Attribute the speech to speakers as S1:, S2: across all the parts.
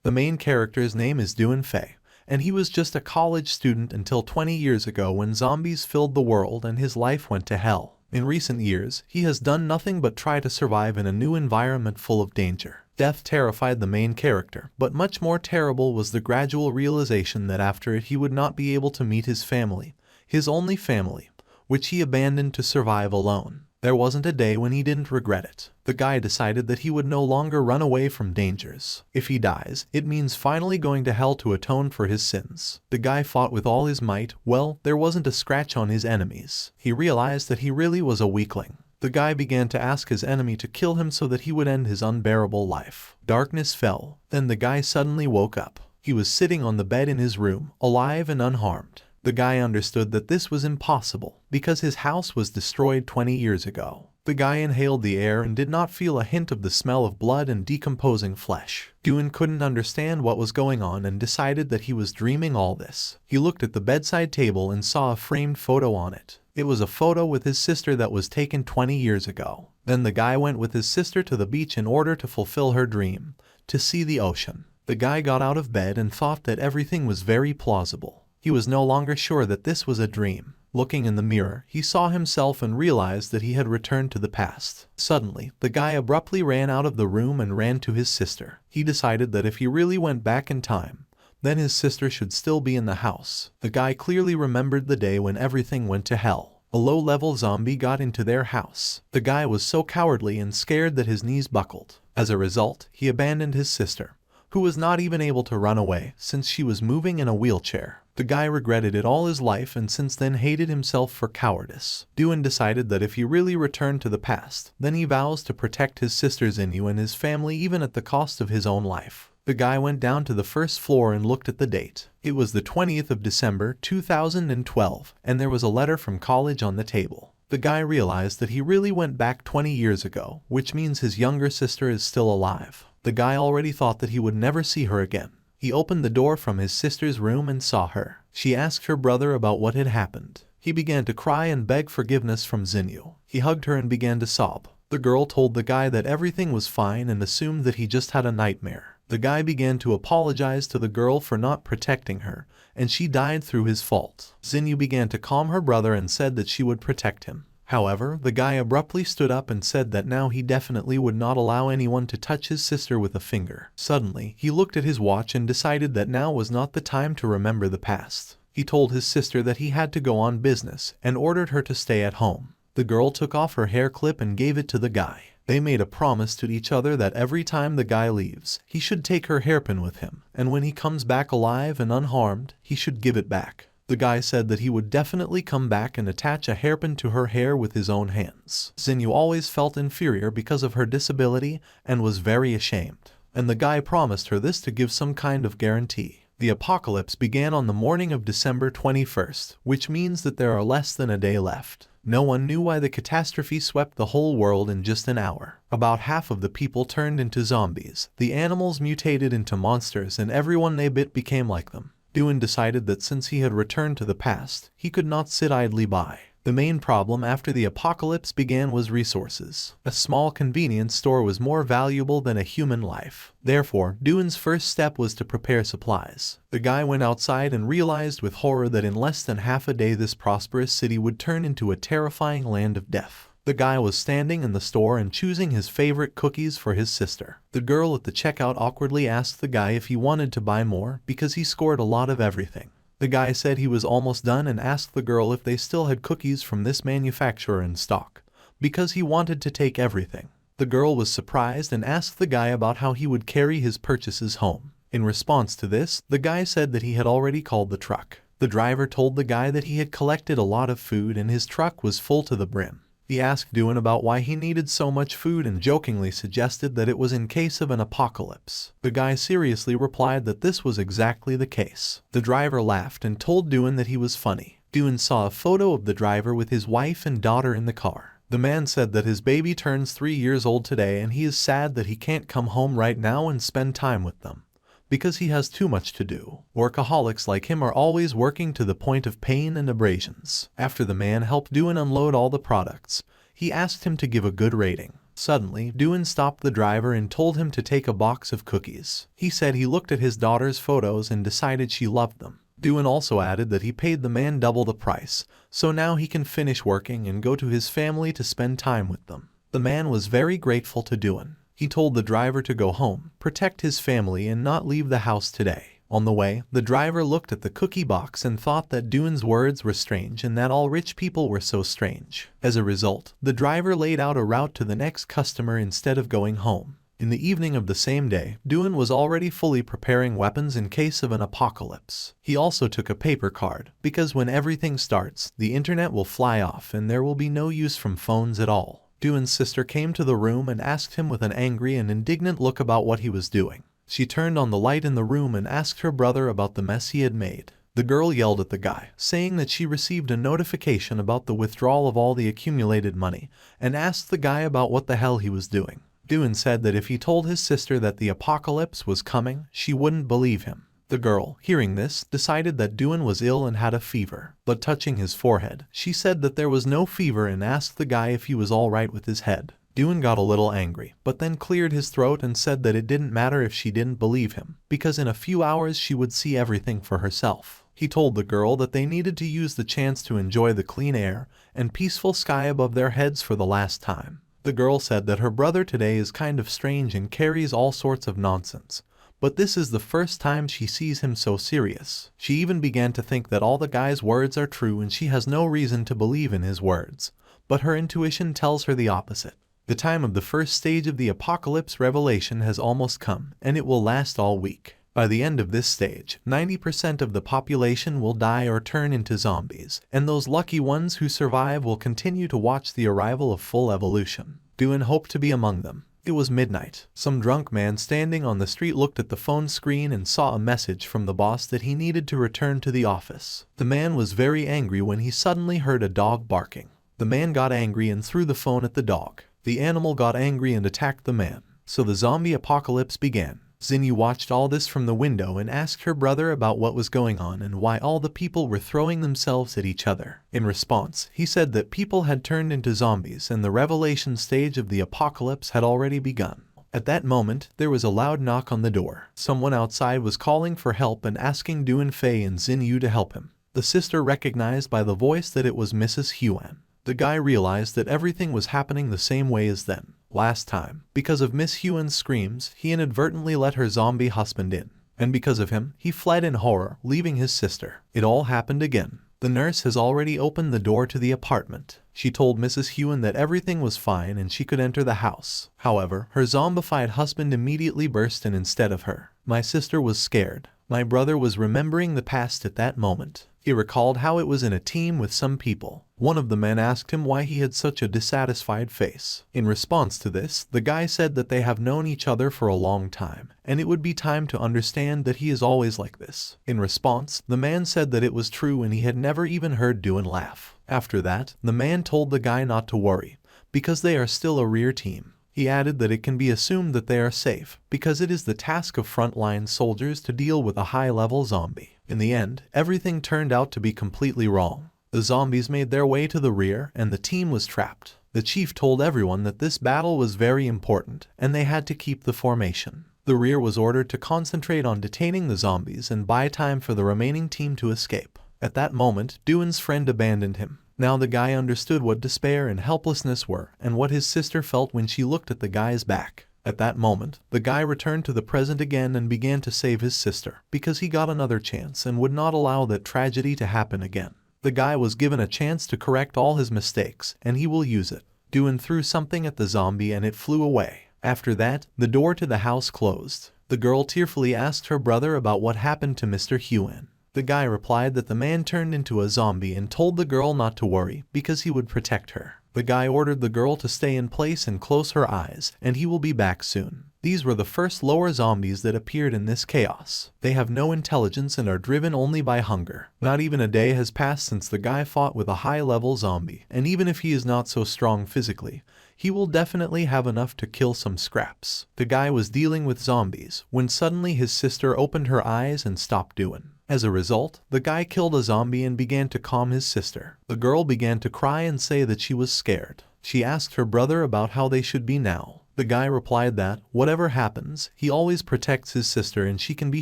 S1: The main character's name is Duan Fei, and he was just a college student until 20 years ago when zombies filled the world and his life went to hell. In recent years, he has done nothing but try to survive in a new environment full of danger. Death terrified the main character, but much more terrible was the gradual realization that after it he would not be able to meet his family, his only family, which he abandoned to survive alone. There wasn't a day when he didn't regret it. The guy decided that he would no longer run away from dangers. If he dies, it means finally going to hell to atone for his sins. The guy fought with all his might. Well, there wasn't a scratch on his enemies. He realized that he really was a weakling. The guy began to ask his enemy to kill him so that he would end his unbearable life. Darkness fell. Then the guy suddenly woke up. He was sitting on the bed in his room, alive and unharmed. The guy understood that this was impossible, because his house was destroyed 20 years ago. The guy inhaled the air and did not feel a hint of the smell of blood and decomposing flesh. Duan couldn't understand what was going on and decided that he was dreaming all this. He looked at the bedside table and saw a framed photo on it. It was a photo with his sister that was taken 20 years ago. Then the guy went with his sister to the beach in order to fulfill her dream, to see the ocean. The guy got out of bed and thought that everything was very plausible. He was no longer sure that this was a dream. Looking in the mirror, he saw himself and realized that he had returned to the past. Suddenly, the guy abruptly ran out of the room and ran to his sister. He decided that if he really went back in time, then his sister should still be in the house. The guy clearly remembered the day when everything went to hell. A low-level zombie got into their house. The guy was so cowardly and scared that his knees buckled. As a result, he abandoned his sister, who was not even able to run away since she was moving in a wheelchair. The guy regretted it all his life and since then hated himself for cowardice. Duan decided that if he really returned to the past, then he vows to protect his sister Xinyu and his family even at the cost of his own life. The guy went down to the first floor and looked at the date. It was the 20th of December 2012, and there was a letter from college on the table. The guy realized that he really went back 20 years ago, which means his younger sister is still alive. The guy already thought that he would never see her again. He opened the door from his sister's room and saw her. She asked her brother about what had happened. He began to cry and beg forgiveness from Xinyu. He hugged her and began to sob. The girl told the guy that everything was fine and assumed that he just had a nightmare. The guy began to apologize to the girl for not protecting her, and she died through his fault. Xinyu began to calm her brother and said that she would protect him. However, the guy abruptly stood up and said that now he definitely would not allow anyone to touch his sister with a finger. Suddenly, he looked at his watch and decided that now was not the time to remember the past. He told his sister that he had to go on business and ordered her to stay at home. The girl took off her hair clip and gave it to the guy. They made a promise to each other that every time the guy leaves, he should take her hairpin with him, and when he comes back alive and unharmed, he should give it back. The guy said that he would definitely come back and attach a hairpin to her hair with his own hands. Xinyu always felt inferior because of her disability and was very ashamed. And the guy promised her this to give some kind of guarantee. The apocalypse began on the morning of December 21st, which means that there are less than a day left. No one knew why the catastrophe swept the whole world in just an hour. About half of the people turned into zombies, the animals mutated into monsters, and everyone they bit became like them. Duan decided that since he had returned to the past, he could not sit idly by. The main problem after the apocalypse began was resources. A small convenience store was more valuable than a human life. Therefore, Duan's first step was to prepare supplies. The guy went outside and realized with horror that in less than half a day this prosperous city would turn into a terrifying land of death. The guy was standing in the store and choosing his favorite cookies for his sister. The girl at the checkout awkwardly asked the guy if he wanted to buy more because he scored a lot of everything. The guy said he was almost done and asked the girl if they still had cookies from this manufacturer in stock, because he wanted to take everything. The girl was surprised and asked the guy about how he would carry his purchases home. In response to this, the guy said that he had already called the truck. The driver told the guy that he had collected a lot of food and his truck was full to the brim. He asked Duan about why he needed so much food and jokingly suggested that it was in case of an apocalypse. The guy seriously replied that this was exactly the case. The driver laughed and told Duan that he was funny. Duan saw a photo of the driver with his wife and daughter in the car. The man said that his baby turns 3 years old today and he is sad that he can't come home right now and spend time with them, because he has too much to do. Workaholics like him are always working to the point of pain and abrasions. After the man helped Duan unload all the products, he asked him to give a good rating. Suddenly, Duan stopped the driver and told him to take a box of cookies. He said he looked at his daughter's photos and decided she loved them. Duan also added that he paid the man double the price, so now he can finish working and go to his family to spend time with them. The man was very grateful to Duan. He told the driver to go home, protect his family and not leave the house today. On the way, the driver looked at the cookie box and thought that Duan's words were strange and that all rich people were so strange. As a result, the driver laid out a route to the next customer instead of going home. In the evening of the same day, Duan was already fully preparing weapons in case of an apocalypse. He also took a paper card, because when everything starts, the internet will fly off and there will be no use from phones at all. Duan's sister came to the room and asked him with an angry and indignant look about what he was doing. She turned on the light in the room and asked her brother about the mess he had made. The girl yelled at the guy, saying that she received a notification about the withdrawal of all the accumulated money, and asked the guy about what the hell he was doing. Duan said that if he told his sister that the apocalypse was coming, she wouldn't believe him. The girl, hearing this, decided that Duan was ill and had a fever, but touching his forehead, she said that there was no fever and asked the guy if he was alright with his head. Duan got a little angry, but then cleared his throat and said that it didn't matter if she didn't believe him, because in a few hours she would see everything for herself. He told the girl that they needed to use the chance to enjoy the clean air and peaceful sky above their heads for the last time. The girl said that her brother today is kind of strange and carries all sorts of nonsense, but this is the first time she sees him so serious. She even began to think that all the guy's words are true and she has no reason to believe in his words, but her intuition tells her the opposite. The time of the first stage of the apocalypse revelation has almost come, and it will last all week. By the end of this stage, 90% of the population will die or turn into zombies, and those lucky ones who survive will continue to watch the arrival of full evolution. Duan hoped to be among them. It was midnight. Some drunk man standing on the street looked at the phone screen and saw a message from the boss that he needed to return to the office. The man was very angry when he suddenly heard a dog barking. The man got angry and threw the phone at the dog. The animal got angry and attacked the man. So the zombie apocalypse began. Xinyu watched all this from the window and asked her brother about what was going on and why all the people were throwing themselves at each other. In response, he said that people had turned into zombies and the revelation stage of the apocalypse had already begun. At that moment, there was a loud knock on the door. Someone outside was calling for help and asking Duan Fei and Xinyu to help him. The sister recognized by the voice that it was Mrs. Huan. The guy realized that everything was happening the same way as then. Last time, because of Miss Huan's screams, he inadvertently let her zombie husband in. And because of him, he fled in horror, leaving his sister. It all happened again. The nurse has already opened the door to the apartment. She told Mrs. Huan that everything was fine and she could enter the house. However, her zombified husband immediately burst in instead of her. My sister was scared. My brother was remembering the past at that moment. He recalled how it was in a team with some people. One of the men asked him why he had such a dissatisfied face. In response to this, the guy said that they have known each other for a long time, and it would be time to understand that he is always like this. In response, the man said that it was true and he had never even heard Duan laugh. After that, the man told the guy not to worry, because they are still a rear team. He added that it can be assumed that they are safe, because it is the task of frontline soldiers to deal with a high-level zombie. In the end, everything turned out to be completely wrong. The zombies made their way to the rear, and the team was trapped. The chief told everyone that this battle was very important, and they had to keep the formation. The rear was ordered to concentrate on detaining the zombies and buy time for the remaining team to escape. At that moment, Duan's friend abandoned him. Now the guy understood what despair and helplessness were, and what his sister felt when she looked at the guy's back. At that moment, the guy returned to the present again and began to save his sister, because he got another chance and would not allow that tragedy to happen again. The guy was given a chance to correct all his mistakes, and he will use it. Duan threw something at the zombie and it flew away. After that, the door to the house closed. The girl tearfully asked her brother about what happened to Mr. Huan. The guy replied that the man turned into a zombie and told the girl not to worry because he would protect her. The guy ordered the girl to stay in place and close her eyes, and he will be back soon. These were the first lower zombies that appeared in this chaos. They have no intelligence and are driven only by hunger. Not even a day has passed since the guy fought with a high-level zombie, and even if he is not so strong physically, he will definitely have enough to kill some scraps. The guy was dealing with zombies when suddenly his sister opened her eyes and stopped Duan. As a result, the guy killed a zombie and began to calm his sister. The girl began to cry and say that she was scared. She asked her brother about how they should be now. The guy replied that, whatever happens, he always protects his sister and she can be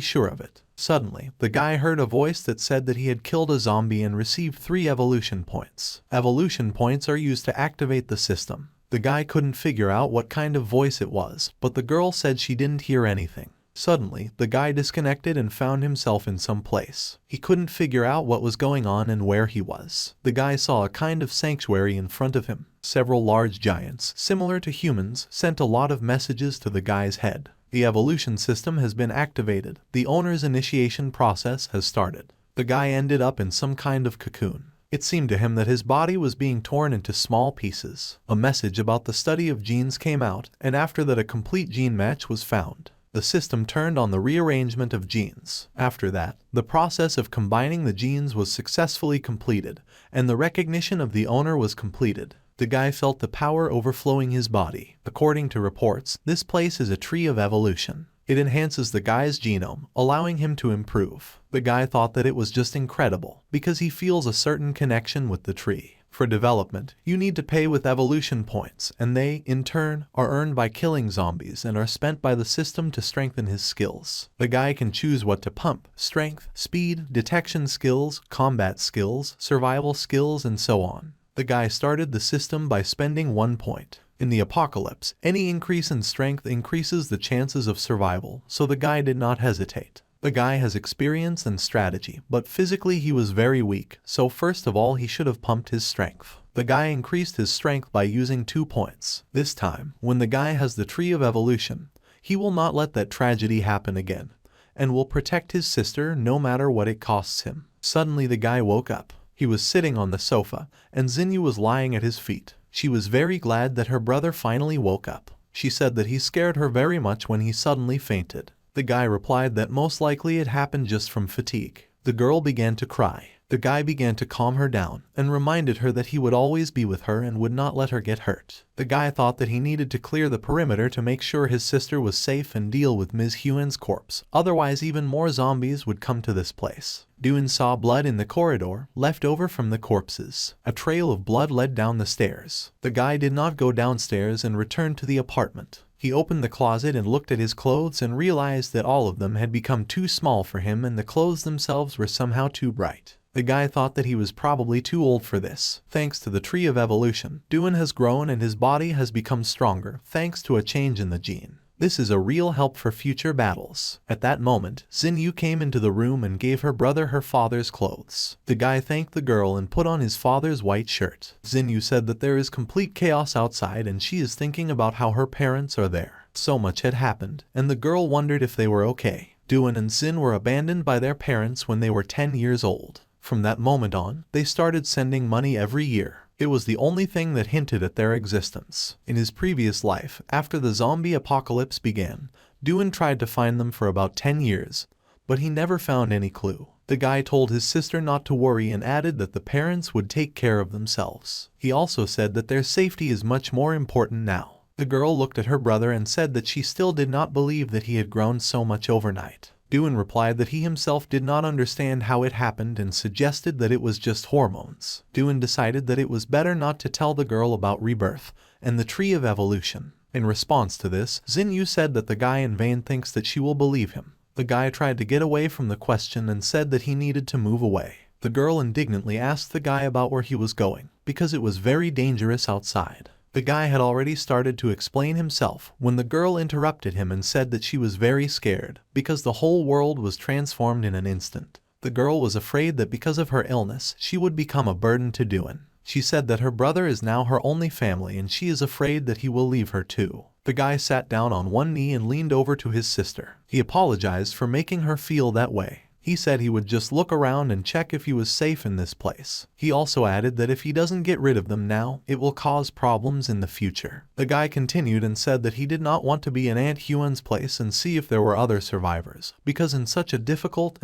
S1: sure of it. Suddenly, the guy heard a voice that said that he had killed a zombie and received 3 evolution points. Evolution points are used to activate the system. The guy couldn't figure out what kind of voice it was, but the girl said she didn't hear anything. Suddenly, the guy disconnected and found himself in some place. He couldn't figure out what was going on and where he was. The guy saw a kind of sanctuary in front of him. Several large giants, similar to humans, sent a lot of messages to the guy's head. The evolution system has been activated. The owner's initiation process has started. The guy ended up in some kind of cocoon. It seemed to him that his body was being torn into small pieces. A message about the study of genes came out, and after that a complete gene match was found. The system turned on the rearrangement of genes. After that, the process of combining the genes was successfully completed, and the recognition of the owner was completed. The guy felt the power overflowing his body. According to reports, this place is a tree of evolution. It enhances the guy's genome, allowing him to improve. The guy thought that it was just incredible, because he feels a certain connection with the tree. For development, you need to pay with evolution points, and they, in turn, are earned by killing zombies and are spent by the system to strengthen his skills. The guy can choose what to pump: strength, speed, detection skills, combat skills, survival skills, and so on. The guy started the system by spending 1 point. In the apocalypse, any increase in strength increases the chances of survival, so the guy did not hesitate. The guy has experience and strategy, but physically he was very weak, so first of all he should have pumped his strength. The guy increased his strength by using 2 points. This time, when the guy has the tree of evolution, he will not let that tragedy happen again, and will protect his sister no matter what it costs him. Suddenly the guy woke up. He was sitting on the sofa, and Xinyu was lying at his feet. She was very glad that her brother finally woke up. She said that he scared her very much when he suddenly fainted. The guy replied that most likely it happened just from fatigue. The girl began to cry. The guy began to calm her down, and reminded her that he would always be with her and would not let her get hurt. The guy thought that he needed to clear the perimeter to make sure his sister was safe and deal with Ms. Huan's corpse, otherwise even more zombies would come to this place. Duan saw blood in the corridor, left over from the corpses. A trail of blood led down the stairs. The guy did not go downstairs and returned to the apartment. He opened the closet and looked at his clothes and realized that all of them had become too small for him and the clothes themselves were somehow too bright. The guy thought that he was probably too old for this. Thanks to the tree of evolution, Duan has grown and his body has become stronger thanks to a change in the gene. This is a real help for future battles. At that moment, Xinyu came into the room and gave her brother her father's clothes. The guy thanked the girl and put on his father's white shirt. Xinyu said that there is complete chaos outside and she is thinking about how her parents are there. So much had happened, and the girl wondered if they were okay. Duan and Xin were abandoned by their parents when they were 10 years old. From that moment on, they started sending money every year. It was the only thing that hinted at their existence. In his previous life, after the zombie apocalypse began, Duan tried to find them for about 10 years, but he never found any clue. The guy told his sister not to worry and added that the parents would take care of themselves. He also said that their safety is much more important now. The girl looked at her brother and said that she still did not believe that he had grown so much overnight. Duan replied that he himself did not understand how it happened and suggested that it was just hormones. Duan decided that it was better not to tell the girl about rebirth and the tree of evolution. In response to this, Xinyu said that the guy in vain thinks that she will believe him. The guy tried to get away from the question and said that he needed to move away. The girl indignantly asked the guy about where he was going, because it was very dangerous outside. The guy had already started to explain himself when the girl interrupted him and said that she was very scared because the whole world was transformed in an instant. The girl was afraid that because of her illness, she would become a burden to Duan. She said that her brother is now her only family and she is afraid that he will leave her too. The guy sat down on one knee and leaned over to his sister. He apologized for making her feel that way. He said he would just look around and check if he was safe in this place. He also added that if he doesn't get rid of them now, it will cause problems in the future. The guy continued and said that he did not want to be in Aunt Huan's place and see if there were other survivors, because in such a difficult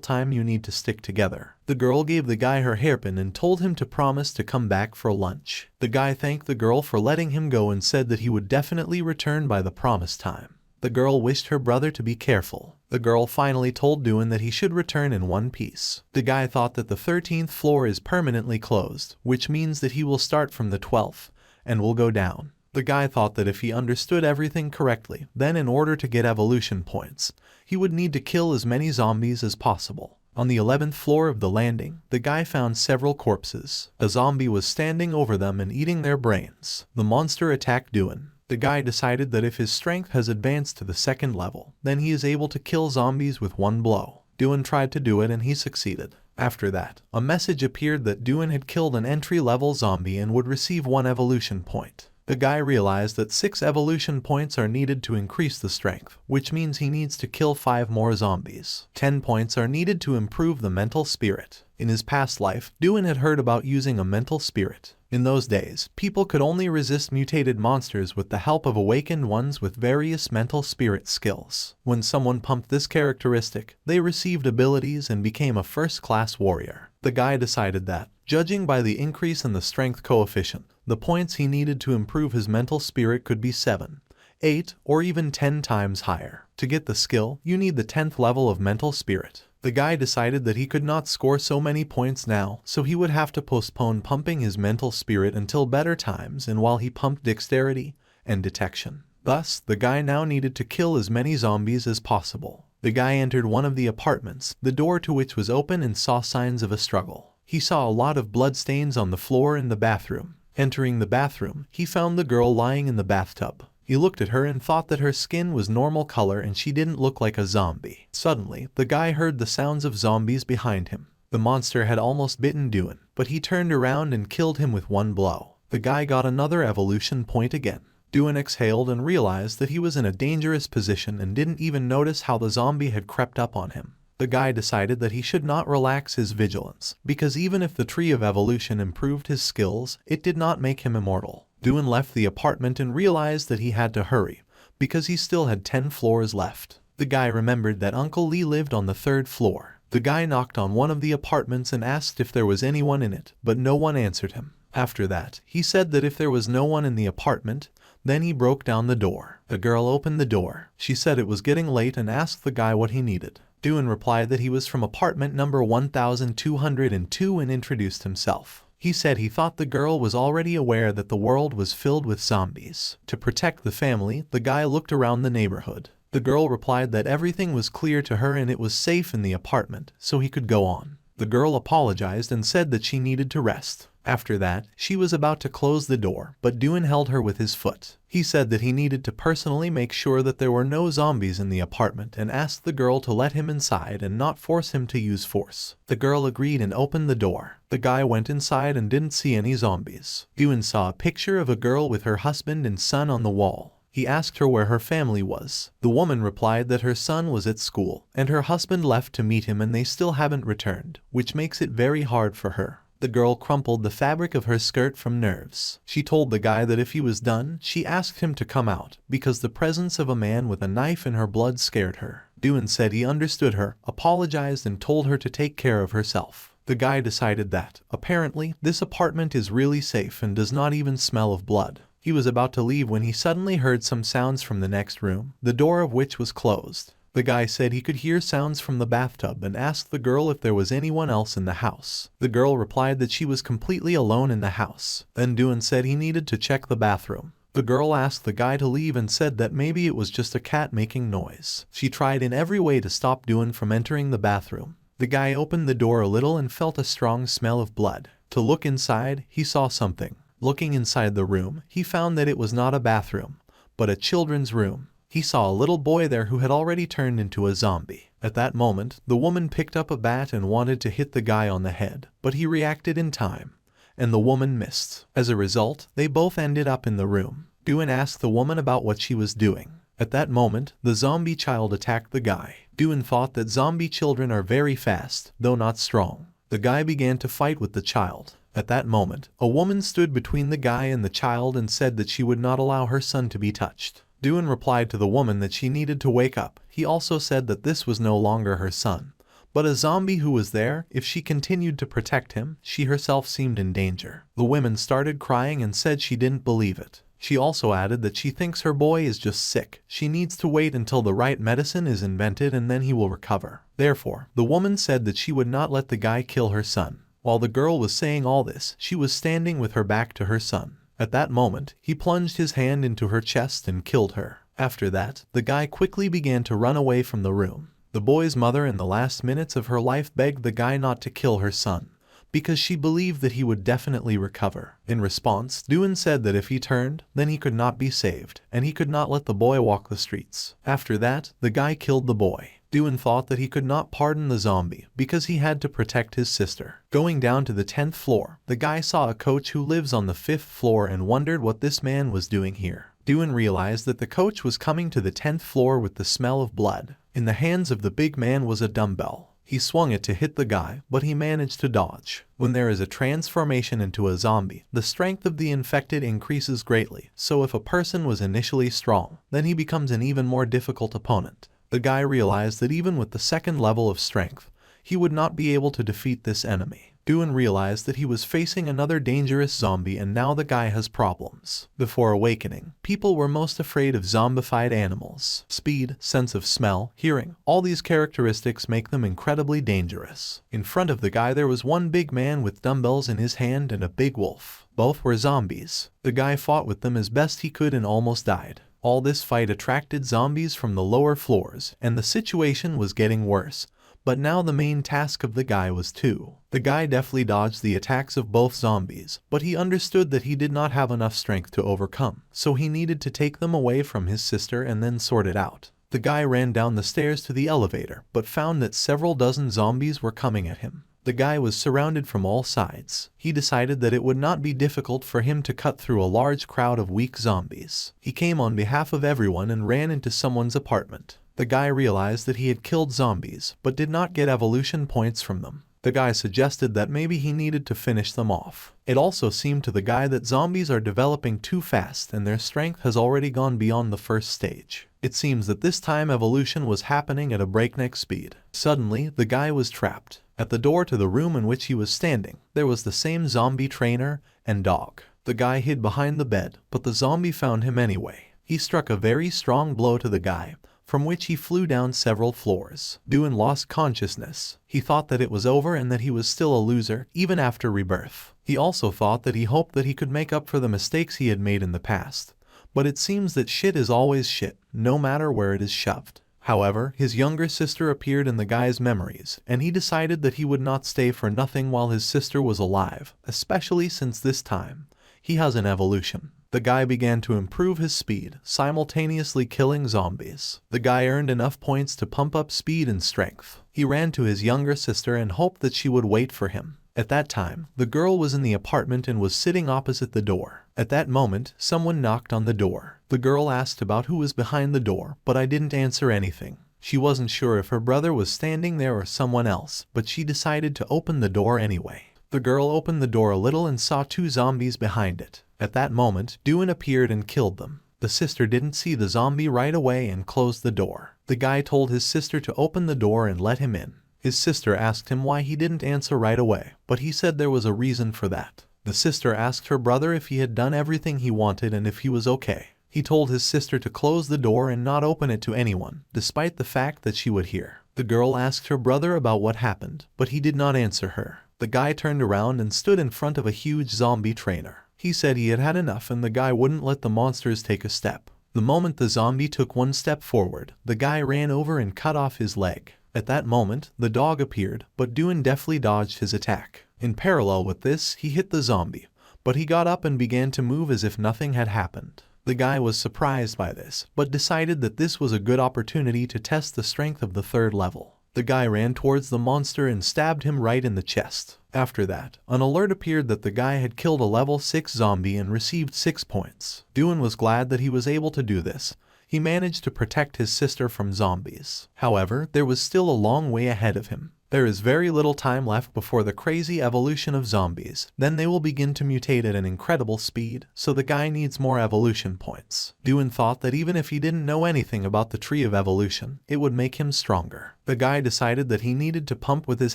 S1: time you need to stick together. The girl gave the guy her hairpin and told him to promise to come back for lunch. The guy thanked the girl for letting him go and said that he would definitely return by the promised time. The girl wished her brother to be careful. The girl finally told Duan that he should return in one piece. The guy thought that the 13th floor is permanently closed, which means that he will start from the 12th, and will go down. The guy thought that if he understood everything correctly, then in order to get evolution points, he would need to kill as many zombies as possible. On the 11th floor of the landing, the guy found several corpses. A zombie was standing over them and eating their brains. The monster attacked Duan. The guy decided that if his strength has advanced to the 2nd level, then he is able to kill zombies with one blow. Duan tried to do it and he succeeded. After that, a message appeared that Duan had killed an entry-level zombie and would receive 1 evolution point. The guy realized that 6 evolution points are needed to increase the strength, which means he needs to kill 5 more zombies. 10 points are needed to improve the mental spirit. In his past life, Duan had heard about using a mental spirit. In those days, people could only resist mutated monsters with the help of awakened ones with various mental spirit skills. When someone pumped this characteristic, they received abilities and became a first-class warrior. The guy decided that, judging by the increase in the strength coefficient, the points he needed to improve his mental spirit could be 7, 8, or even 10 times higher. To get the skill, you need the 10th level of mental spirit. The guy decided that he could not score so many points now, so he would have to postpone pumping his mental spirit until better times and while he pumped dexterity and detection. Thus, the guy now needed to kill as many zombies as possible. The guy entered one of the apartments, the door to which was open, and saw signs of a struggle. He saw a lot of blood stains on the floor in the bathroom. Entering the bathroom, he found the girl lying in the bathtub. He looked at her and thought that her skin was normal color and she didn't look like a zombie. Suddenly, the guy heard the sounds of zombies behind him. The monster had almost bitten Duan, but he turned around and killed him with one blow. The guy got another evolution point again. Duan exhaled and realized that he was in a dangerous position and didn't even notice how the zombie had crept up on him. The guy decided that he should not relax his vigilance, because even if the Tree of Evolution improved his skills, it did not make him immortal. Duan left the apartment and realized that he had to hurry, because he still had 10 floors left. The guy remembered that Uncle Lee lived on the 3rd floor. The guy knocked on one of the apartments and asked if there was anyone in it, but no one answered him. After that, he said that if there was no one in the apartment, then he broke down the door. The girl opened the door. She said it was getting late and asked the guy what he needed. Duan replied that he was from apartment number 1202 and introduced himself. He said he thought the girl was already aware that the world was filled with zombies. To protect the family, the guy looked around the neighborhood. The girl replied that everything was clear to her and it was safe in the apartment, so he could go on. The girl apologized and said that she needed to rest. After that, she was about to close the door, but Duan held her with his foot. He said that he needed to personally make sure that there were no zombies in the apartment and asked the girl to let him inside and not force him to use force. The girl agreed and opened the door. The guy went inside and didn't see any zombies. Duan saw a picture of a girl with her husband and son on the wall. He asked her where her family was. The woman replied that her son was at school, and her husband left to meet him and they still haven't returned, which makes it very hard for her. The girl crumpled the fabric of her skirt from nerves. She told the guy that if he was done, she asked him to come out, because the presence of a man with a knife in her blood scared her. Duan said he understood her, apologized and told her to take care of herself. The guy decided that, apparently, this apartment is really safe and does not even smell of blood. He was about to leave when he suddenly heard some sounds from the next room, the door of which was closed. The guy said he could hear sounds from the bathtub and asked the girl if there was anyone else in the house. The girl replied that she was completely alone in the house. Then Duan said he needed to check the bathroom. The girl asked the guy to leave and said that maybe it was just a cat making noise. She tried in every way to stop Duan from entering the bathroom. The guy opened the door a little and felt a strong smell of blood. To look inside, he saw something. Looking inside the room, he found that it was not a bathroom, but a children's room. He saw a little boy there who had already turned into a zombie. At that moment, the woman picked up a bat and wanted to hit the guy on the head, but he reacted in time, and the woman missed. As a result, they both ended up in the room. Duan asked the woman about what she was doing. At that moment, the zombie child attacked the guy. Duan thought that zombie children are very fast, though not strong. The guy began to fight with the child. At that moment, a woman stood between the guy and the child and said that she would not allow her son to be touched. Duan replied to the woman that she needed to wake up. He also said that this was no longer her son, but a zombie who was there. If she continued to protect him, she herself seemed in danger. The woman started crying and said she didn't believe it. She also added that she thinks her boy is just sick. She needs to wait until the right medicine is invented and then he will recover. Therefore, the woman said that she would not let the guy kill her son. While the girl was saying all this, she was standing with her back to her son. At that moment, he plunged his hand into her chest and killed her. After that, the guy quickly began to run away from the room. The boy's mother in the last minutes of her life begged the guy not to kill her son, because she believed that he would definitely recover. In response, Duan said that if he turned, then he could not be saved, and he could not let the boy walk the streets. After that, the guy killed the boy. Duan thought that he could not pardon the zombie because he had to protect his sister. Going down to the 10th floor, the guy saw a coach who lives on the 5th floor and wondered what this man was doing here. Duan realized that the coach was coming to the 10th floor with the smell of blood. In the hands of the big man was a dumbbell. He swung it to hit the guy, but he managed to dodge. When there is a transformation into a zombie, the strength of the infected increases greatly, so if a person was initially strong, then he becomes an even more difficult opponent. The guy realized that even with the 2nd level of strength, he would not be able to defeat this enemy. Duan realized that he was facing another dangerous zombie and now the guy has problems. Before awakening, people were most afraid of zombified animals. Speed, sense of smell, hearing, all these characteristics make them incredibly dangerous. In front of the guy there was one big man with dumbbells in his hand and a big wolf. Both were zombies. The guy fought with them as best he could and almost died. All this fight attracted zombies from the lower floors, and the situation was getting worse. But now the main task of the guy was to. The guy deftly dodged the attacks of both zombies, but he understood that he did not have enough strength to overcome, so he needed to take them away from his sister and then sort it out. The guy ran down the stairs to the elevator, but found that several dozen zombies were coming at him. The guy was surrounded from all sides. He decided that it would not be difficult for him to cut through a large crowd of weak zombies. He came on behalf of everyone and ran into someone's apartment. The guy realized that he had killed zombies, but did not get evolution points from them. The guy suggested that maybe he needed to finish them off. It also seemed to the guy that zombies are developing too fast and their strength has already gone beyond the first stage. It seems that this time evolution was happening at a breakneck speed. Suddenly, the guy was trapped. At the door to the room in which he was standing, there was the same zombie trainer and dog. The guy hid behind the bed, but the zombie found him anyway. He struck a very strong blow to the guy, from which he flew down several floors. Duan lost consciousness. He thought that it was over and that he was still a loser, even after rebirth. He also thought that he hoped that he could make up for the mistakes he had made in the past. But it seems that shit is always shit, no matter where it is shoved. However, his younger sister appeared in the guy's memories, and he decided that he would not stay for nothing while his sister was alive, especially since this time he has an evolution. The guy began to improve his speed, simultaneously killing zombies. The guy earned enough points to pump up speed and strength. He ran to his younger sister and hoped that she would wait for him. At that time, the girl was in the apartment and was sitting opposite the door. At that moment, someone knocked on the door. The girl asked about who was behind the door, but I didn't answer anything. She wasn't sure if her brother was standing there or someone else, but she decided to open the door anyway. The girl opened the door a little and saw two zombies behind it. At that moment, Duan appeared and killed them. The sister didn't see the zombie right away and closed the door. The guy told his sister to open the door and let him in. His sister asked him why he didn't answer right away, but he said there was a reason for that. The sister asked her brother if he had done everything he wanted and if he was okay. He told his sister to close the door and not open it to anyone, despite the fact that she would hear. The girl asked her brother about what happened, but he did not answer her. The guy turned around and stood in front of a huge zombie trainer. He said he had had enough and the guy wouldn't let the monsters take a step. The moment the zombie took one step forward, the guy ran over and cut off his leg. At that moment, the dog appeared, but Duan deftly dodged his attack. In parallel with this, he hit the zombie, but he got up and began to move as if nothing had happened. The guy was surprised by this, but decided that this was a good opportunity to test the strength of the 3rd level. The guy ran towards the monster and stabbed him right in the chest. After that, an alert appeared that the guy had killed a level 6 zombie and received 6 points. Duan was glad that he was able to do this. He managed to protect his sister from zombies. However, there was still a long way ahead of him. There is very little time left before the crazy evolution of zombies. Then they will begin to mutate at an incredible speed, so the guy needs more evolution points. Duan thought that even if he didn't know anything about the Tree of Evolution, it would make him stronger. The guy decided that he needed to pump with his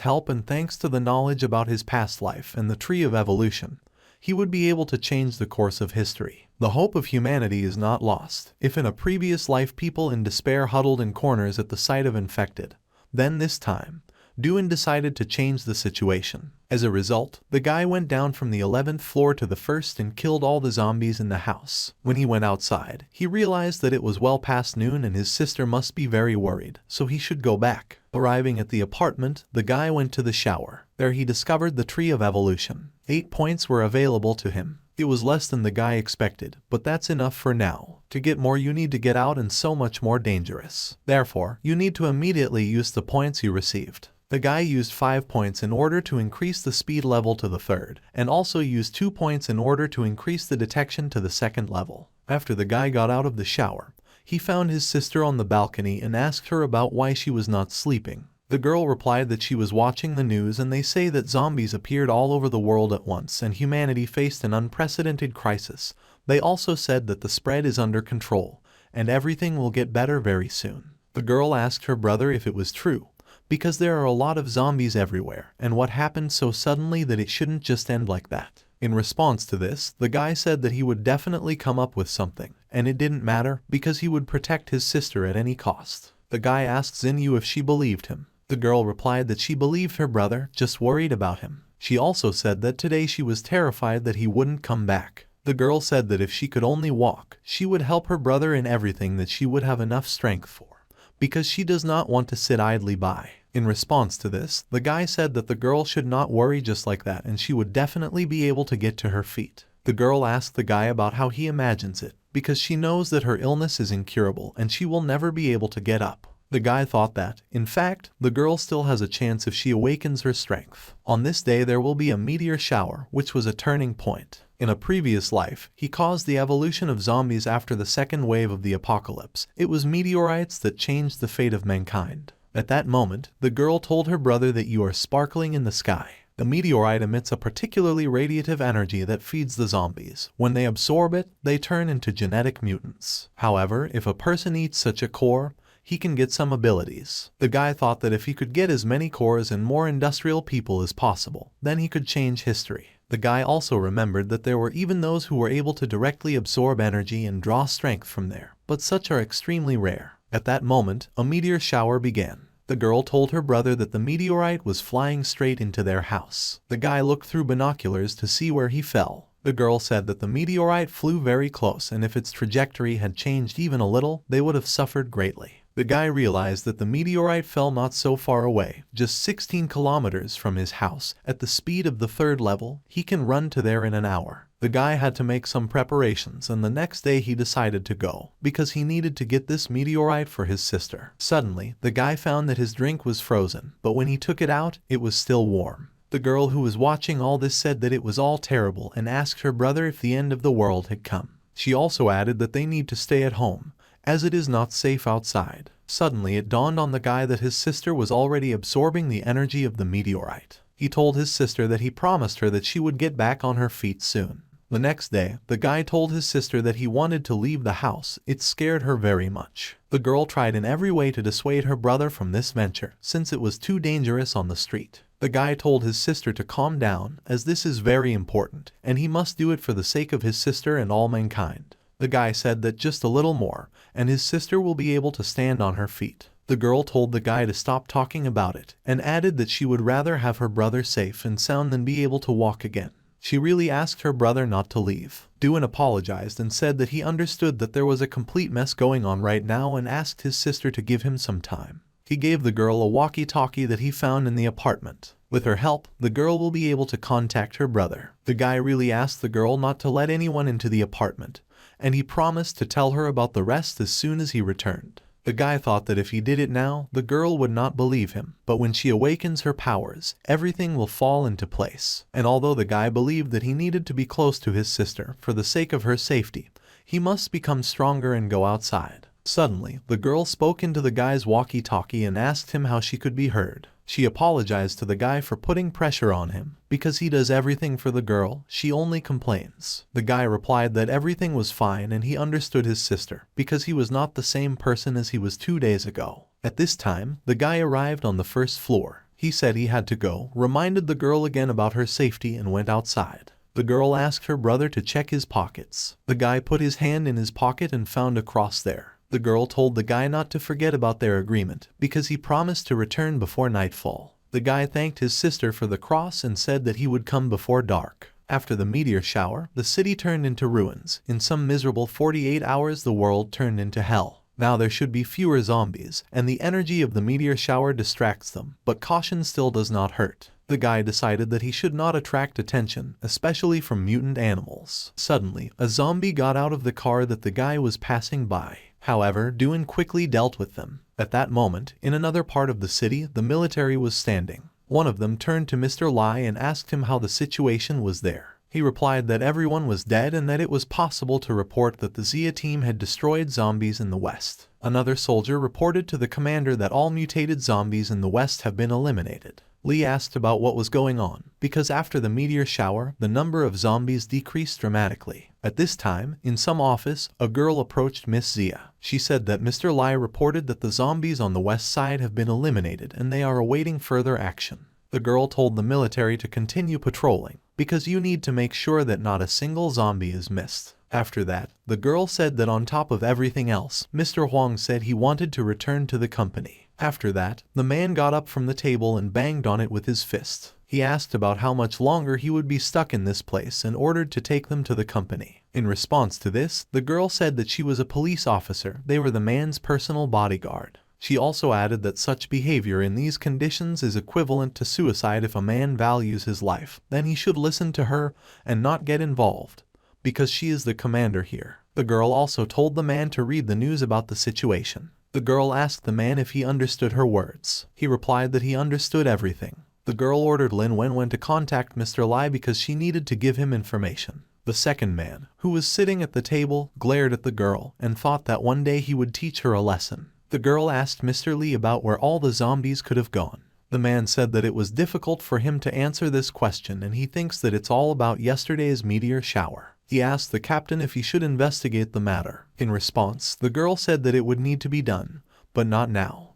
S1: help, and thanks to the knowledge about his past life and the Tree of Evolution, he would be able to change the course of history. The hope of humanity is not lost. If in a previous life people in despair huddled in corners at the sight of infected, then this time, Duan decided to change the situation. As a result, the guy went down from the 11th floor to the first and killed all the zombies in the house. When he went outside, he realized that it was well past noon and his sister must be very worried, so he should go back. Arriving at the apartment, the guy went to the shower. There he discovered the Tree of Evolution. 8 points were available to him. It was less than the guy expected, but that's enough for now. To get more you need to get out and so much more dangerous. Therefore, you need to immediately use the points you received. The guy used 5 points in order to increase the speed level to the 3rd, and also used 2 points in order to increase the detection to the 2nd level. After the guy got out of the shower, he found his sister on the balcony and asked her about why she was not sleeping. The girl replied that she was watching the news and they say that zombies appeared all over the world at once and humanity faced an unprecedented crisis. They also said that the spread is under control and everything will get better very soon. The girl asked her brother if it was true, because there are a lot of zombies everywhere and what happened so suddenly that it shouldn't just end like that. In response to this, the guy said that he would definitely come up with something, and it didn't matter because he would protect his sister at any cost. The guy asked Xinyu if she believed him. The girl replied that she believed her brother, just worried about him. She also said that today she was terrified that he wouldn't come back. The girl said that if she could only walk, she would help her brother in everything that she would have enough strength for, because she does not want to sit idly by. In response to this, the guy said that the girl should not worry just like that and she would definitely be able to get to her feet. The girl asked the guy about how he imagines it, because she knows that her illness is incurable and she will never be able to get up. The guy thought that, in fact, the girl still has a chance if she awakens her strength. On this day there will be a meteor shower, which was a turning point. In a previous life, he caused the evolution of zombies after the second wave of the apocalypse. It was meteorites that changed the fate of mankind. At that moment, the girl told her brother that you are sparkling in the sky. The meteorite emits a particularly radiative energy that feeds the zombies. When they absorb it, they turn into genetic mutants. However, if a person eats such a core, he can get some abilities. The guy thought that if he could get as many cores and more industrial people as possible, then he could change history. The guy also remembered that there were even those who were able to directly absorb energy and draw strength from there, but such are extremely rare. At that moment, a meteor shower began. The girl told her brother that the meteorite was flying straight into their house. The guy looked through binoculars to see where he fell. The girl said that the meteorite flew very close and if its trajectory had changed even a little, they would have suffered greatly. The guy realized that the meteorite fell not so far away, just 16 kilometers from his house. At the speed of the 3rd level, he can run to there in an hour. The guy had to make some preparations and the next day he decided to go, because he needed to get this meteorite for his sister. Suddenly, the guy found that his drink was frozen, but when he took it out, it was still warm. The girl who was watching all this said that it was all terrible and asked her brother if the end of the world had come. She also added that they need to stay at home, as it is not safe outside. Suddenly it dawned on the guy that his sister was already absorbing the energy of the meteorite. He told his sister that he promised her that she would get back on her feet soon. The next day, the guy told his sister that he wanted to leave the house. It scared her very much. The girl tried in every way to dissuade her brother from this venture, since it was too dangerous on the street. The guy told his sister to calm down, as this is very important, and he must do it for the sake of his sister and all mankind. The guy said that just a little more, and his sister will be able to stand on her feet. The girl told the guy to stop talking about it, and added that she would rather have her brother safe and sound than be able to walk again. She really asked her brother not to leave. Duan apologized and said that he understood that there was a complete mess going on right now and asked his sister to give him some time. He gave the girl a walkie-talkie that he found in the apartment. With her help, the girl will be able to contact her brother. The guy really asked the girl not to let anyone into the apartment, and he promised to tell her about the rest as soon as he returned. The guy thought that if he did it now, the girl would not believe him, but when she awakens her powers, everything will fall into place. And although the guy believed that he needed to be close to his sister for the sake of her safety, he must become stronger and go outside. Suddenly, the girl spoke into the guy's walkie-talkie and asked him how she could be heard. She apologized to the guy for putting pressure on him. Because he does everything for the girl, she only complains. The guy replied that everything was fine and he understood his sister, because he was not the same person as he was 2 days ago. At this time, the guy arrived on the 1st floor. He said he had to go, reminded the girl again about her safety and went outside. The girl asked her brother to check his pockets. The guy put his hand in his pocket and found a cross there. The girl told the guy not to forget about their agreement, because he promised to return before nightfall. The guy thanked his sister for the cross and said that he would come before dark. After the meteor shower, the city turned into ruins. In some miserable 48 hours, the world turned into hell. Now there should be fewer zombies, and the energy of the meteor shower distracts them, but caution still does not hurt. The guy decided that he should not attract attention, especially from mutant animals. Suddenly, a zombie got out of the car that the guy was passing by. However, Duan quickly dealt with them. At that moment, in another part of the city, the military was standing. One of them turned to Mr. Lai and asked him how the situation was there. He replied that everyone was dead and that it was possible to report that the Zia team had destroyed zombies in the west. Another soldier reported to the commander that all mutated zombies in the west have been eliminated. Lee asked about what was going on, because after the meteor shower, the number of zombies decreased dramatically. At this time, in some office, a girl approached Miss Zia. She said that Mr. Lai reported that the zombies on the west side have been eliminated and they are awaiting further action. The girl told the military to continue patrolling, because you need to make sure that not a single zombie is missed. After that, the girl said that on top of everything else, Mr. Huang said he wanted to return to the company. After that, the man got up from the table and banged on it with his fist. He asked about how much longer he would be stuck in this place and ordered to take them to the company. In response to this, the girl said that she was a police officer. They were the man's personal bodyguard. She also added that such behavior in these conditions is equivalent to suicide. If a man values his life, then he should listen to her and not get involved, because she is the commander here. The girl also told the man to read the news about the situation. The girl asked the man if he understood her words. He replied that he understood everything. The girl ordered Lin Wen to contact Mr. Lai because she needed to give him information. The second man, who was sitting at the table, glared at the girl and thought that one day he would teach her a lesson. The girl asked Mr. Lee about where all the zombies could have gone. The man said that it was difficult for him to answer this question and he thinks that it's all about yesterday's meteor shower. He asked the captain if he should investigate the matter. In response, the girl said that it would need to be done, but not now.